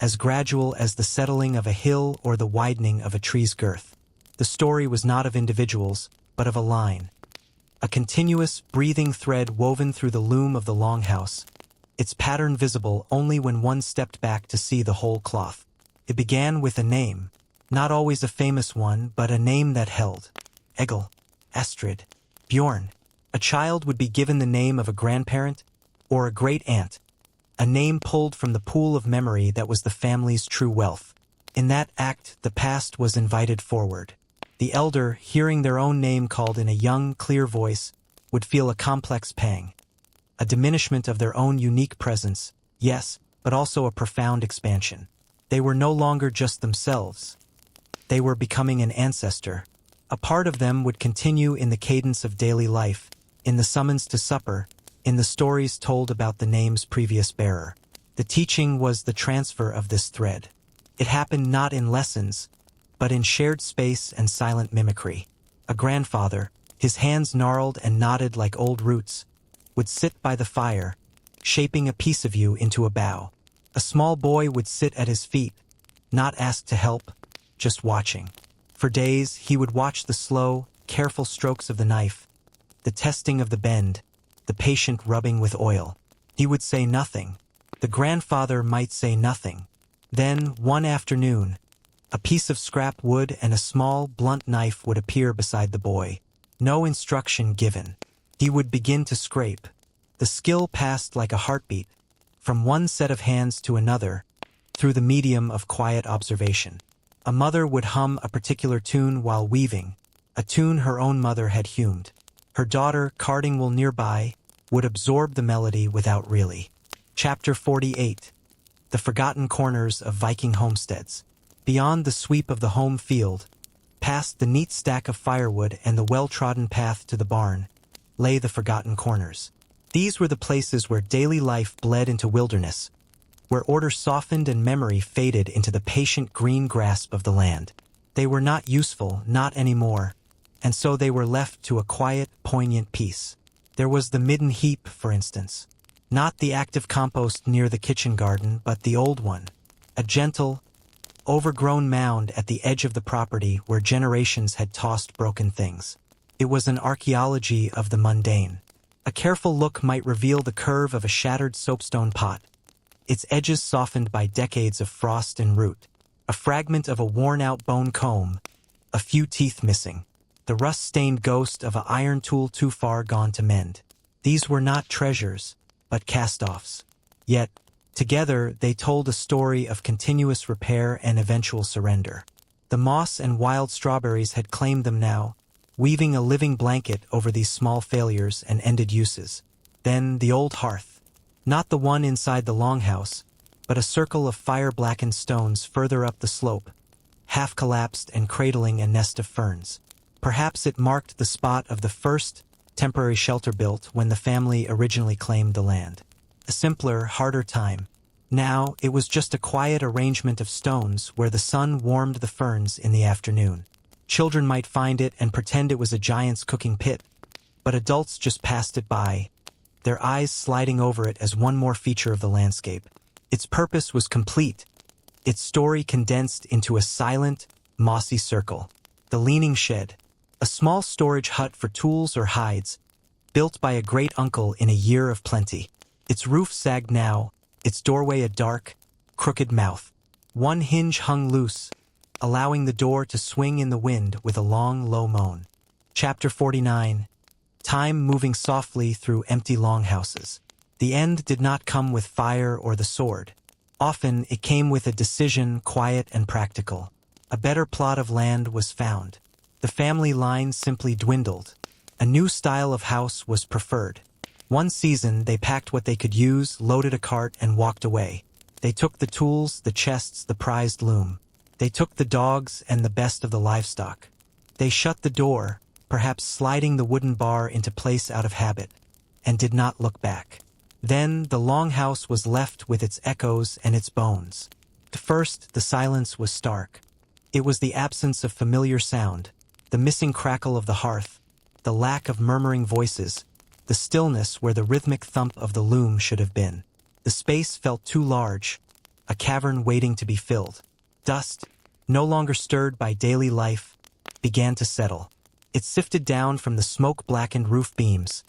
as gradual as the settling of a hill or the widening of a tree's girth. The story was not of individuals, but of a line. A continuous, breathing thread woven through the loom of the longhouse, its pattern visible only when one stepped back to see the whole cloth. It began with a name, not always a famous one, but a name that held. Egil, Astrid, Bjorn. A child would be given the name of a grandparent or a great-aunt, a name pulled from the pool of memory that was the family's true wealth. In that act, the past was invited forward. The elder, hearing their own name called in a young, clear voice, would feel a complex pang. A diminishment of their own unique presence, yes, but also a profound expansion. They were no longer just themselves. They were becoming an ancestor. A part of them would continue in the cadence of daily life, in the summons to supper, in the stories told about the name's previous bearer. The teaching was the transfer of this thread. It happened not in lessons, but in shared space and silent mimicry. A grandfather, his hands gnarled and knotted like old roots, would sit by the fire, shaping a piece of you into a bough. A small boy would sit at his feet, not asked to help, just watching. For days, he would watch the slow, careful strokes of the knife, the testing of the bend, the patient rubbing with oil. He would say nothing. The grandfather might say nothing. Then, one afternoon, a piece of scrap wood and a small, blunt knife would appear beside the boy. No instruction given. He would begin to scrape. The skill passed like a heartbeat, from one set of hands to another, through the medium of quiet observation. A mother would hum a particular tune while weaving, a tune her own mother had hewn. Her daughter, carding wool nearby, would absorb the melody without really. Chapter 48. The Forgotten Corners of Viking Homesteads. Beyond the sweep of the home field, past the neat stack of firewood and the well-trodden path to the barn, lay the forgotten corners. These were the places where daily life bled into wilderness, where order softened and memory faded into the patient green grasp of the land. They were not useful, not anymore, and so they were left to a quiet, poignant peace. There was the midden heap, for instance. Not the active compost near the kitchen garden, but the old one. A gentle, overgrown mound at the edge of the property where generations had tossed broken things. It was an archaeology of the mundane. A careful look might reveal the curve of a shattered soapstone pot, its edges softened by decades of frost and root. A fragment of a worn-out bone comb, a few teeth missing. The rust-stained ghost of an iron tool too far gone to mend. These were not treasures, but cast-offs. Yet, together, they told a story of continuous repair and eventual surrender. The moss and wild strawberries had claimed them now, weaving a living blanket over these small failures and ended uses. Then the old hearth. Not the one inside the longhouse, but a circle of fire-blackened stones further up the slope, half collapsed and cradling a nest of ferns. Perhaps it marked the spot of the first temporary shelter built when the family originally claimed the land. A simpler, harder time. Now, it was just a quiet arrangement of stones where the sun warmed the ferns in the afternoon. Children might find it and pretend it was a giant's cooking pit, but adults just passed it by, their eyes sliding over it as one more feature of the landscape. Its purpose was complete, its story condensed into a silent, mossy circle. The leaning shed, a small storage hut for tools or hides, built by a great-uncle in a year of plenty. Its roof sagged now, its doorway a dark, crooked mouth. One hinge hung loose, allowing the door to swing in the wind with a long, low moan. Chapter 49. Time moving softly through empty longhouses. The end did not come with fire or the sword. Often it came with a decision, quiet and practical. A better plot of land was found. The family line simply dwindled. A new style of house was preferred. One season, they packed what they could use, loaded a cart, and walked away. They took the tools, the chests, the prized loom. They took the dogs and the best of the livestock. They shut the door, perhaps sliding the wooden bar into place out of habit, and did not look back. Then the longhouse was left with its echoes and its bones. At first, the silence was stark. It was the absence of familiar sound, the missing crackle of the hearth, the lack of murmuring voices, the stillness where the rhythmic thump of the loom should have been. The space felt too large, a cavern waiting to be filled. Dust, no longer stirred by daily life, began to settle. It sifted down from the smoke-blackened roof beams,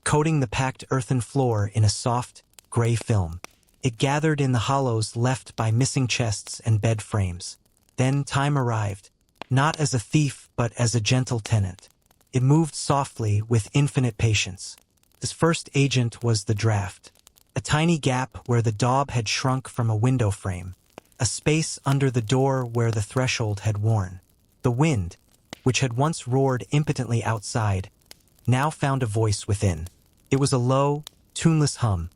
coating the packed earthen floor in a soft, gray film. It gathered in the hollows left by missing chests and bed frames. Then time arrived, not as a thief but as a gentle tenant. It moved softly with infinite patience. Its first agent was the draft. A tiny gap where the daub had shrunk from a window frame. A space under the door where the threshold had worn. The wind, which had once roared impotently outside, now found a voice within. It was a low, tuneless hum,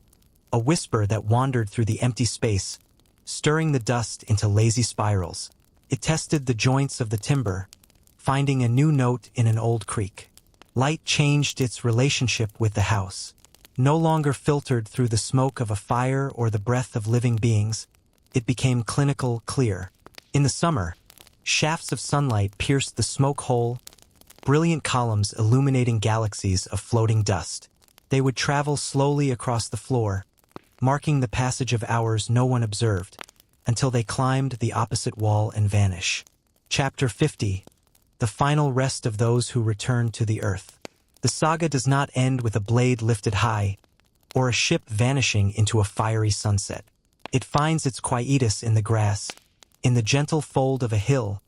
a whisper that wandered through the empty space, stirring the dust into lazy spirals. It tested the joints of the timber, finding a new note in an old creak. Light changed its relationship with the house. No longer filtered through the smoke of a fire or the breath of living beings, it became clinical, clear. In the summer, shafts of sunlight pierced the smoke hole, brilliant columns illuminating galaxies of floating dust. They would travel slowly across the floor, marking the passage of hours no one observed, until they climbed the opposite wall and vanish. Chapter 50. The final rest of those who return to the earth. The saga does not end with a blade lifted high, or a ship vanishing into a fiery sunset. It finds its quietus in the grass, in the gentle fold of a hill,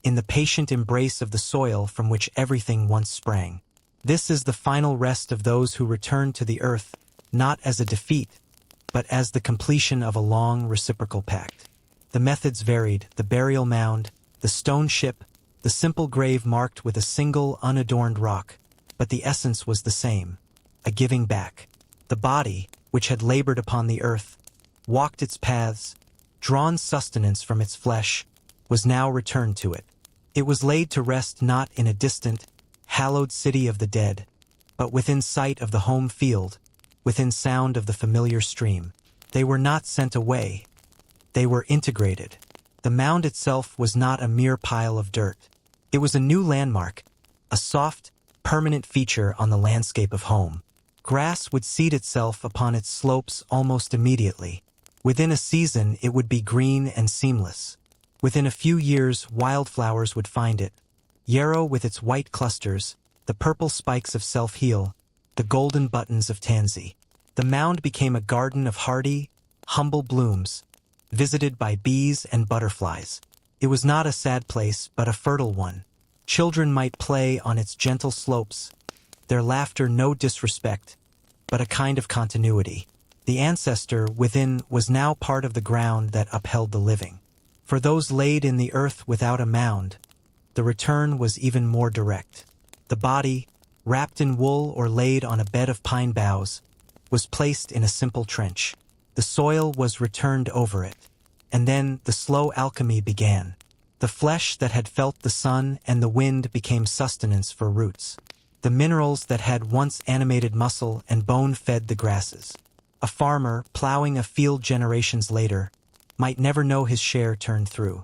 in the patient embrace of the soil from which everything once sprang. This is the final rest of those who return to the earth, not as a defeat, but as the completion of a long reciprocal pact. The methods varied: the burial mound, the stone ship, the simple grave marked with a single unadorned rock, but the essence was the same, a giving back. The body, which had labored upon the earth, walked its paths, drawn sustenance from its flesh, was now returned to it. It was laid to rest not in a distant, hallowed city of the dead, but within sight of the home field, within sound of the familiar stream. They were not sent away. They were integrated. The mound itself was not a mere pile of dirt. It was a new landmark, a soft, permanent feature on the landscape of home. Grass would seed itself upon its slopes almost immediately. Within a season, it would be green and seamless. Within a few years, wildflowers would find it. Yarrow with its white clusters, the purple spikes of self-heal, the golden buttons of tansy. The mound became a garden of hardy, humble blooms, visited by bees and butterflies. It was not a sad place, but a fertile one. Children might play on its gentle slopes, their laughter no disrespect, but a kind of continuity. The ancestor within was now part of the ground that upheld the living. For those laid in the earth without a mound, the return was even more direct. The body, wrapped in wool or laid on a bed of pine boughs, was placed in a simple trench. The soil was returned over it, and then the slow alchemy began. The flesh that had felt the sun and the wind became sustenance for roots. The minerals that had once animated muscle and bone fed the grasses. A farmer, plowing a field generations later, might never know his share turned through.